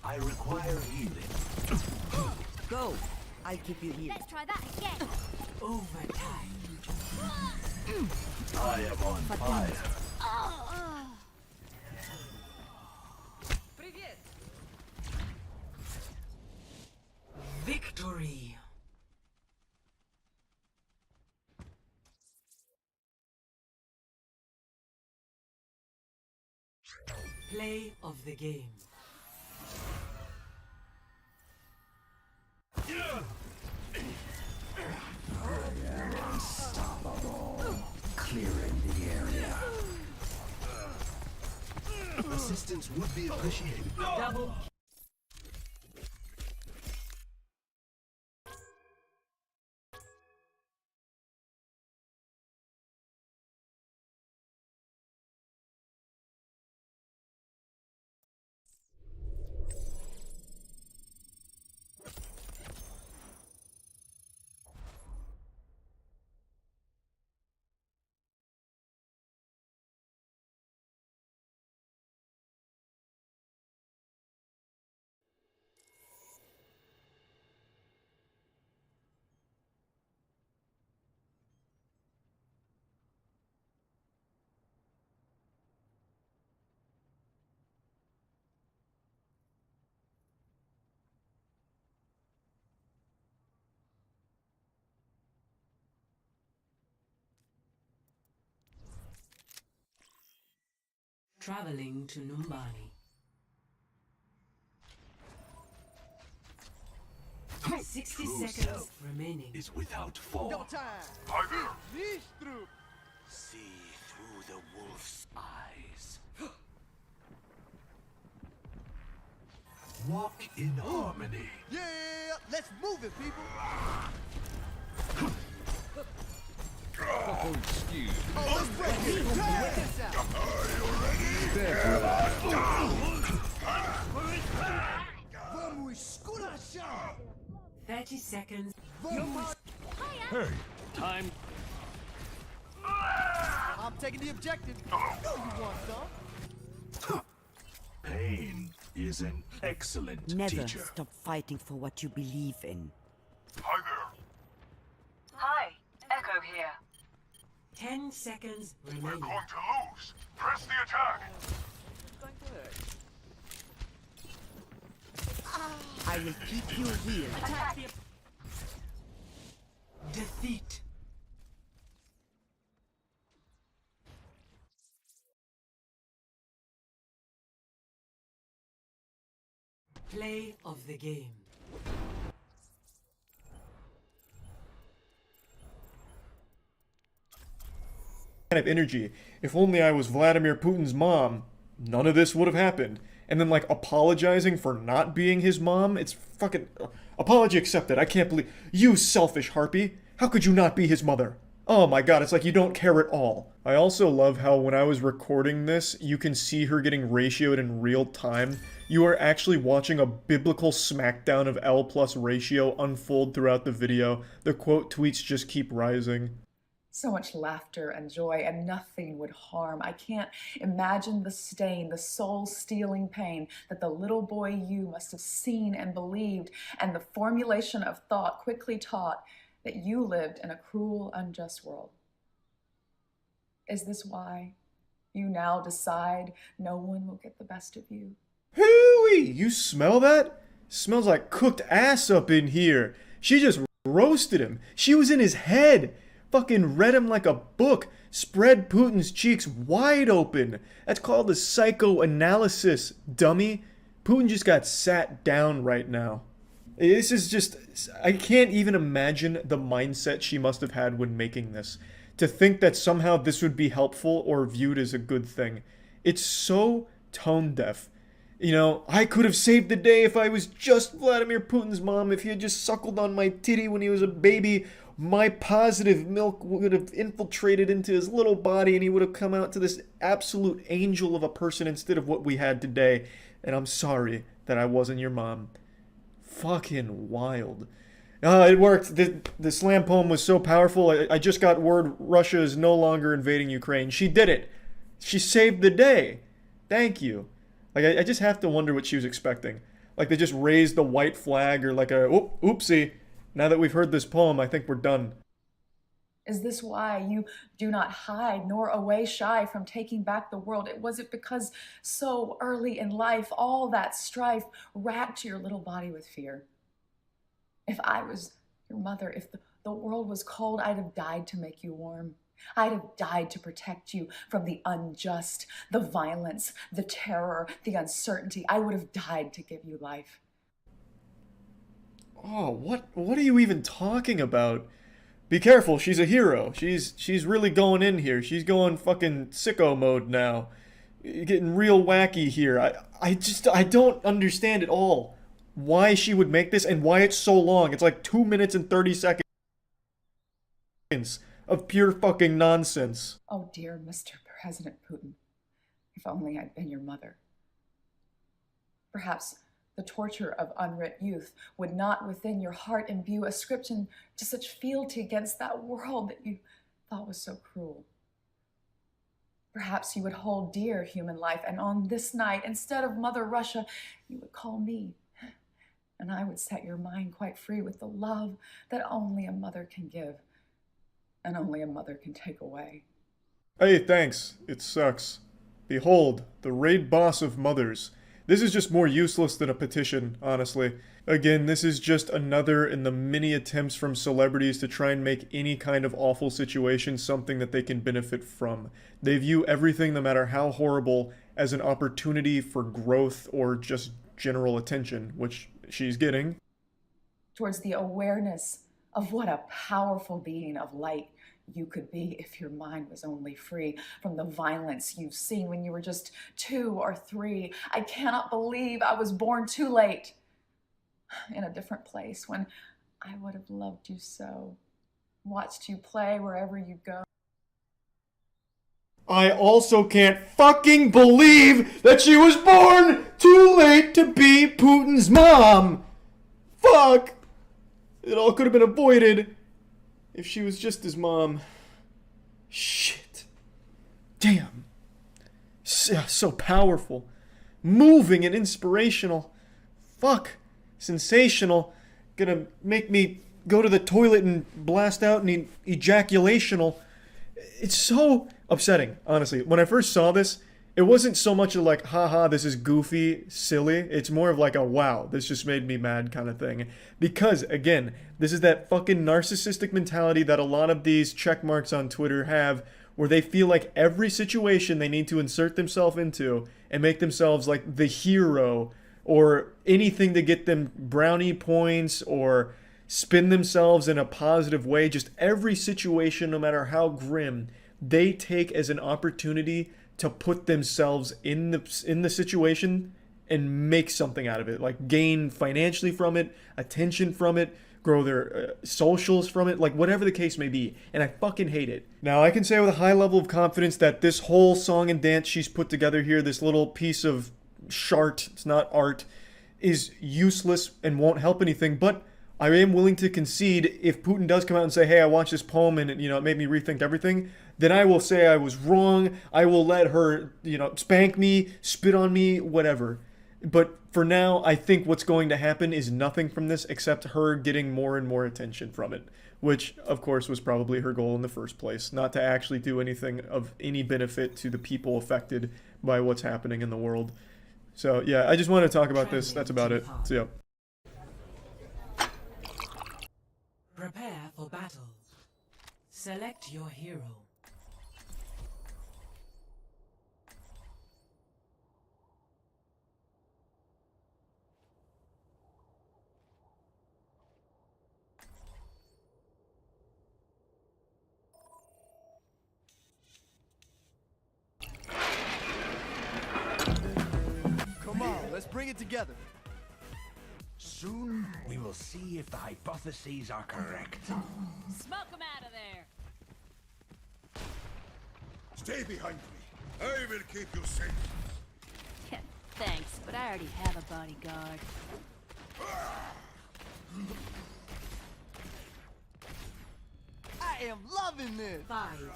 I require healing. Go. I'll keep you here. Let's try that again. Overtime. I am on fire. Play of the game. Unstoppable. Clearing the area. Assistance would be appreciated. Double. Traveling to Numbani. 60 seconds remaining. Is without form. No time. Tiger. See through the wolf's eyes. Walk in harmony. Yeah, let's move it, people. Oh, excuse me. Oh, let's break it. Check this out. Vamos escurachar. 30 seconds. Hey, time. I'm taking the objective. You want some? Pain is an excellent Never teacher. stop fighting for what you believe in. Hi there. Hi, Echo here. 10 seconds remaining. We're going to lose. Press the attack. I will keep you here. Defeat. Play of the game. Kind of energy. If only I was Vladimir Putin's mom, none of this would have happened. And then like apologizing for not being his mom, it's fucking apology accepted. I can't believe you selfish harpy. How could you not be his mother? Oh my god, it's like you don't care at all. I also love how when I was recording this, you can see her getting ratioed in real time. You are actually watching a biblical smackdown of L plus ratio unfold throughout the video. The quote tweets just keep rising. So much laughter and joy, and nothing would harm. I can't imagine the stain, the soul-stealing pain that the little boy you must have seen and believed, and the formulation of thought quickly taught that you lived in a cruel, unjust world. Is this why you now decide no one will get the best of you? Hooey! You smell that? Smells like cooked ass up in here. She just roasted him. She was in his head. Fucking read him like a book. Spread Putin's cheeks wide open. That's called a psychoanalysis, dummy. Putin just got sat down right now. This is just... I can't even imagine the mindset she must have had when making this. To think that somehow this would be helpful or viewed as a good thing. It's so tone deaf. You know, I could have saved the day if I was just Vladimir Putin's mom, if he had just suckled on my titty when he was a baby. My positive milk would have infiltrated into his little body and he would have come out to this absolute angel of a person instead of what we had today. And I'm sorry that I wasn't your mom. Fucking wild. It worked. The slam poem was so powerful. I just got word Russia is no longer invading Ukraine. She did it. She saved the day. Thank you. Like, I just have to wonder what she was expecting. Like, they just raised the white flag or like a, oopsie. Now that we've heard this poem, I think we're done. Is this why you do not hide nor away shy from taking back the world? Was it because so early in life, all that strife racked your little body with fear? If I was your mother, if the world was cold, I'd have died to make you warm. I'd have died to protect you from the unjust, the violence, the terror, the uncertainty. I would have died to give you life. Oh, what are you even talking about? Be careful, she's a hero. She's really going in here. She's going fucking sicko mode now. Getting real wacky here. I don't understand at all why she would make this and why it's so long. It's like 2 minutes and 30 seconds of pure fucking nonsense. Oh, dear Mr. President Putin, if only I'd been your mother. Perhaps the torture of unwrit youth would not within your heart imbue ascription to such fealty against that world that you thought was so cruel. Perhaps you would hold dear human life, and on this night, instead of Mother Russia, you would call me, and I would set your mind quite free with the love that only a mother can give, and only a mother can take away. Hey, thanks. It sucks. Behold, the raid boss of mothers. This is just more useless than a petition, honestly. Again, this is just another in the many attempts from celebrities to try and make any kind of awful situation something that they can benefit from. They view everything, no matter how horrible, as an opportunity for growth or just general attention, which she's getting. Towards the awareness of what a powerful being of light you could be if your mind was only free from the violence you've seen when you were just 2 or 3. I cannot believe I was born too late, in a different place, when I would have loved you so, watched you play wherever you go. I also can't fucking believe that she was born too late to be Putin's mom! Fuck! It all could have been avoided if she was just his mom. Shit. Damn. So powerful. Moving and inspirational. Fuck. Sensational. Gonna make me go to the toilet and blast out an ejaculational. It's so upsetting, honestly. When I first saw this, it wasn't so much of like, haha, this is goofy, silly. It's more of like a, wow, this just made me mad kind of thing. Because, again, this is that fucking narcissistic mentality that a lot of these checkmarks on Twitter have, where they feel like every situation they need to insert themselves into and make themselves like the hero or anything to get them brownie points or spin themselves in a positive way. Just every situation, no matter how grim, they take as an opportunity to put themselves in the situation and make something out of it, like gain financially from it, attention from it, grow their socials from it, like whatever the case may be. And I fucking hate it. Now, I can say with a high level of confidence that this whole song and dance she's put together here, this little piece of shart, it's not art, is useless and won't help anything, but I am willing to concede if Putin does come out and say, hey, I watched this poem and it made me rethink everything, then I will say I was wrong. I will let her, spank me, spit on me, whatever. But for now, I think what's going to happen is nothing from this except her getting more and more attention from it, which, of course, was probably her goal in the first place, not to actually do anything of any benefit to the people affected by what's happening in the world. So, yeah, I just wanted to talk about this. That's about it. So, yeah. Prepare for battle. Select your hero. Come on, let's bring it together. Soon, we will see if the hypotheses are correct. Smoke them out of there! Stay behind me. I will keep you safe. Thanks, but I already have a bodyguard. I am loving this. 5,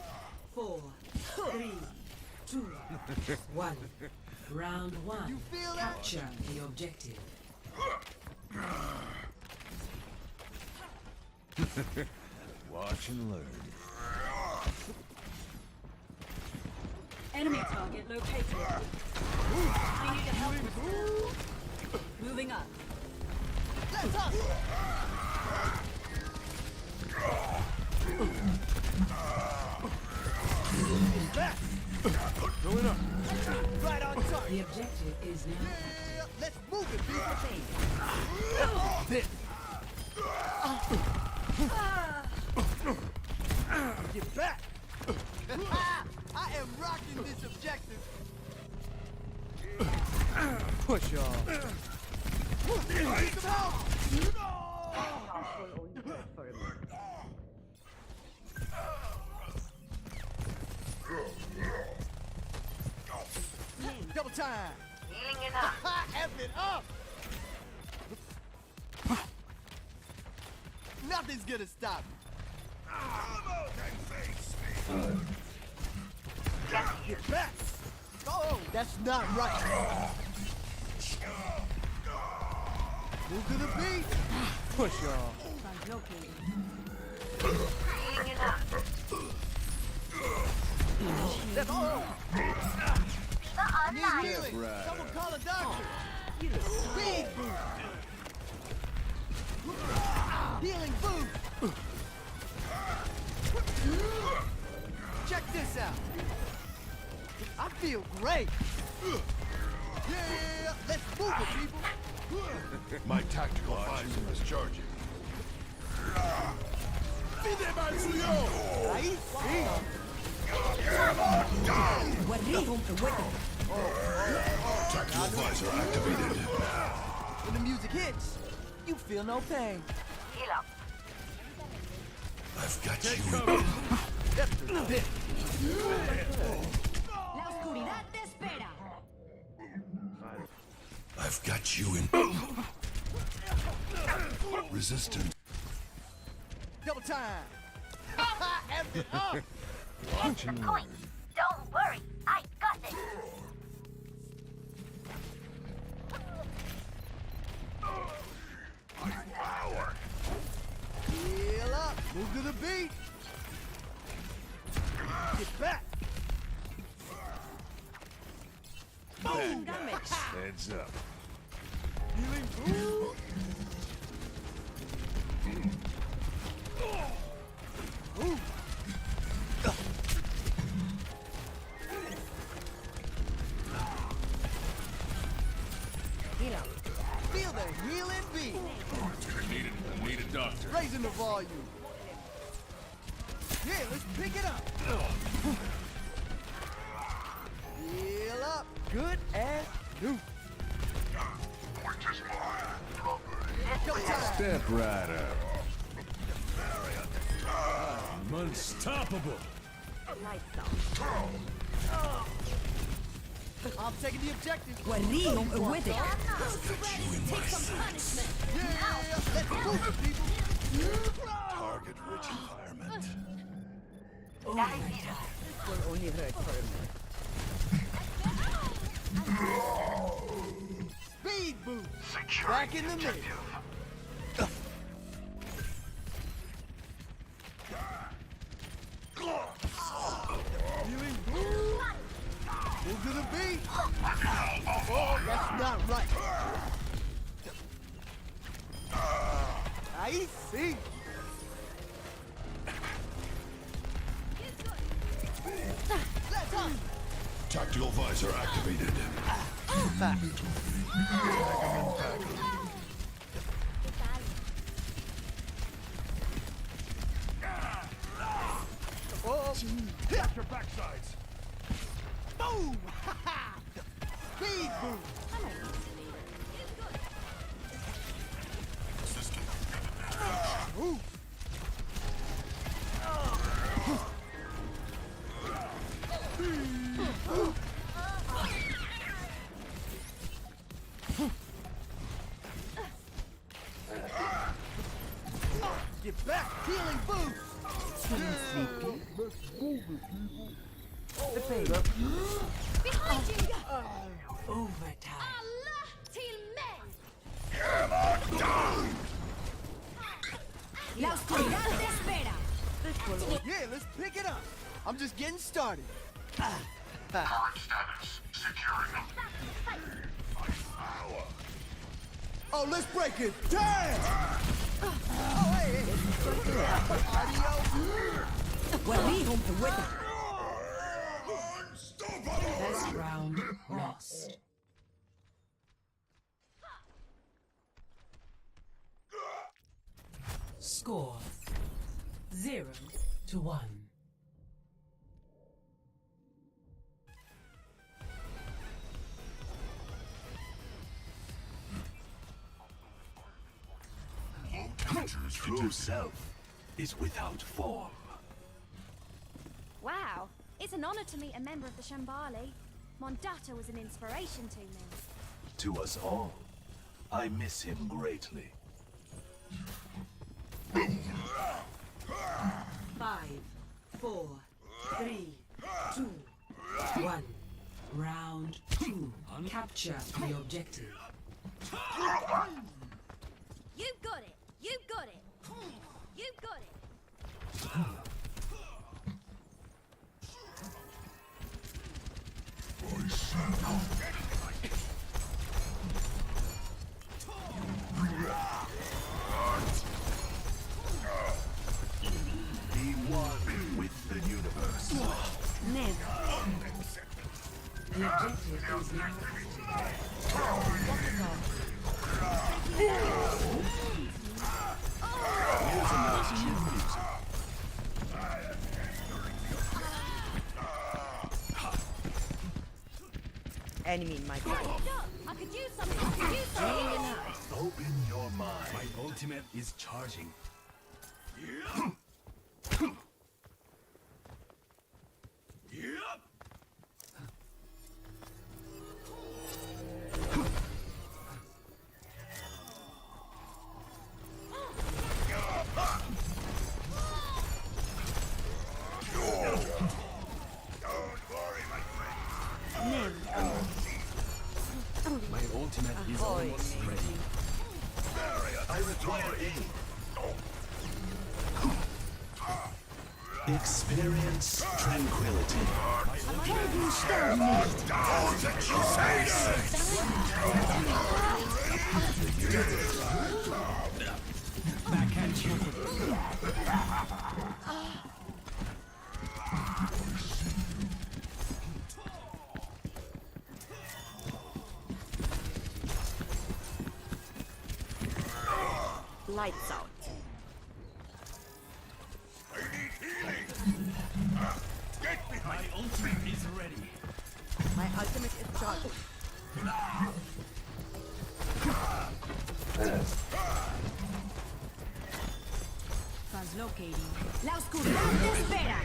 4, 3, 2, 1. Round 1. You feel that? Capture the objective. Watch and learn. Enemy target located. I need to help with moving up. Let's up. back. Going up. Right on target. The objective is now. Yeah, let's move it, people. This. Get back. I am rocking this objective. Push off. Need some help. Double time. Healing it up. F it up. Nothing's gonna stop me. Get back. Oh, that's not right. Move to the beat. Push off. Healing it up. That's all. I need Alive. healing. Someone call a doctor. Speed boost. Healing boost. Check this out. I feel great. Yeah, let's move it, people. My tactical advisor is charging. Ahí sí. Tactical advisor activated. When the music hits, you feel no pain. Heal up. I've got you. That's the bit. La oscuridad te espera. I've got you in. Resistance. Double time. F it up. Extra coins. Don't worry. I got this. Power. Heal up. Move to the beat. Get back. Boom. Damage. Heads up. Healing boost. Ooh. Heal up. Feel the healing beat. Need a doctor. Raising the volume. Yeah, let's pick it up. Heal up. Good as new. Step right up. I'm unstoppable. I'm taking the objective. With it. Take some punishment. Yeah, let's move it, people. Target-rich environment. This will only hurt for a minute. Speed boost. Back in the mix. Healing boost. Move to the beat. Oh, that's not right. I see. Let's go. Tactical visor activated. Oh, Watch your backsides. boom! Speed boost. Ooh. Get back, healing boost. Behind you. Overtime. Allah till men. La oscuridad te espera. Yeah, let's pick it up. I'm just getting started. Current status. Securing. Oh, let's break it. Damn! Oh, hey, hey. Audio. Score 0-1. True self is without form. Wow, it's an honor to meet a member of the Shambali. Mondata was an inspiration to me. To us all, I miss him greatly. 5, 4, 3, 2, 1. Round 2. Capture the objective. You got it! You got it! You got it! Be one with the universe. The objective is now Enemy in my sight. I could use something! I could use something! Open your mind. My ultimate is charging. My ultimate is almost ready. I require aid. Experience tranquility. Back at you. Lights out. My ultimate is ready. My ultimate is charged. Translocating. La oscuridad te espera.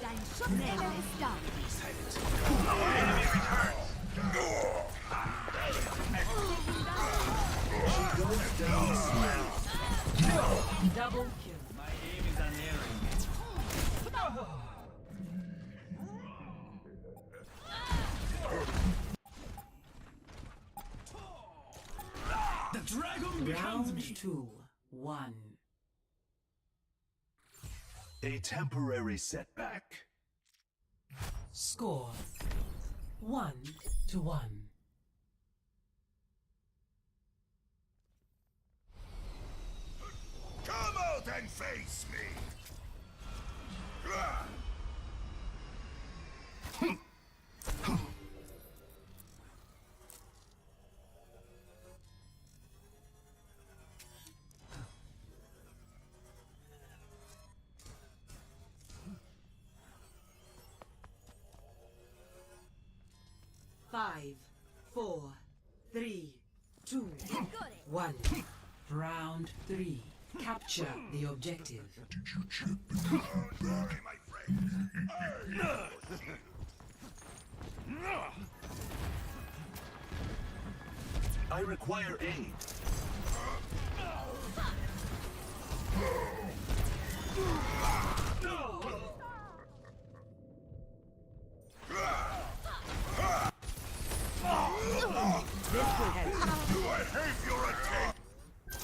Dein Schutzengel ist da. Enemy returns. double kill. My aim is unerring. The dragon becomes me. Round 2, 1. A temporary setback. Score 1-1. Come out and face me. Five, 4, 3, 2, 1. Round 3. Capture the objective. I require aid.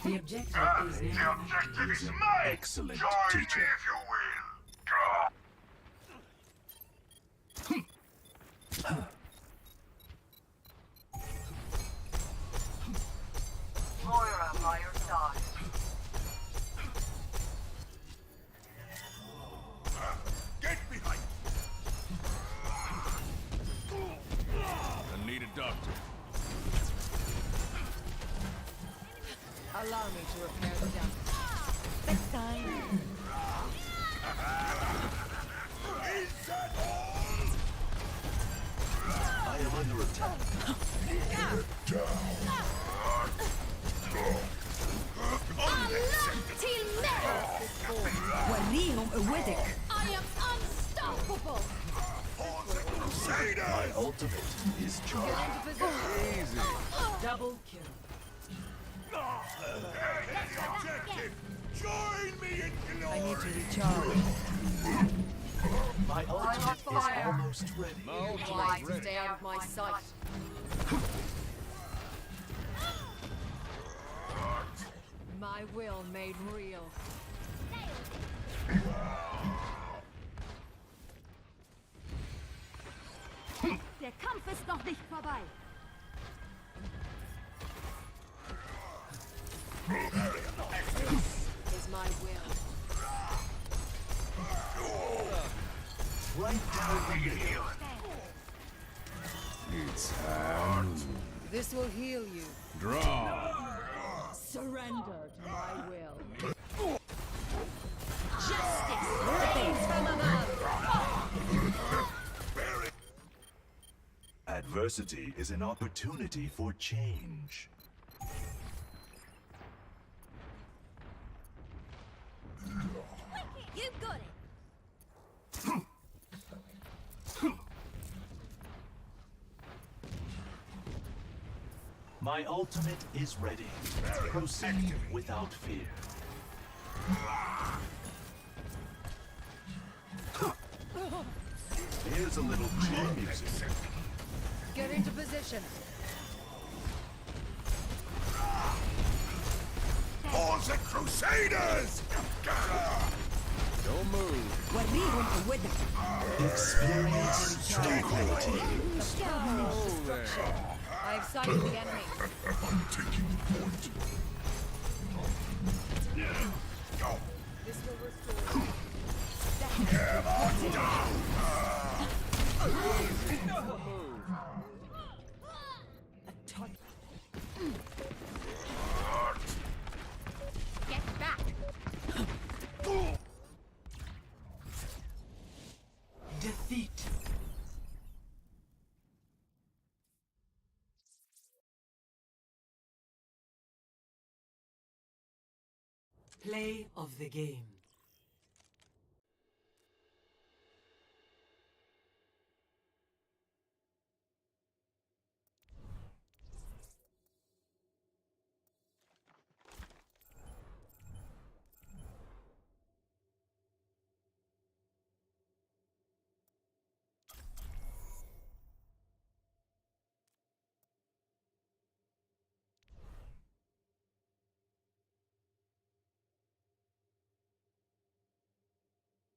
The objective is now Excellent, teacher. Moira by your side. Get behind. I need a dog. Allow me to repair the damage. Next time. I am under attack. I am unstoppable! My ultimate is charged. Easy. Double kill. Join me in glory! I need to recharge. My ultimate is almost ready. Stay out of my sight. My will made real. Der Kampf ist noch nicht vorbei. Is my will. Right down the middle. It's This will heal you. draw. Surrender to my will. Justice rains from above. Adversity is an opportunity for change. You've got it. My ultimate is ready. Proceed without fear. Here's a little chill music. Get into position. For the Crusaders! Don't move. Experience tranquility. I've sighted the enemy. I'm taking the point. This will restore. Get back. Defeat. Play of the game.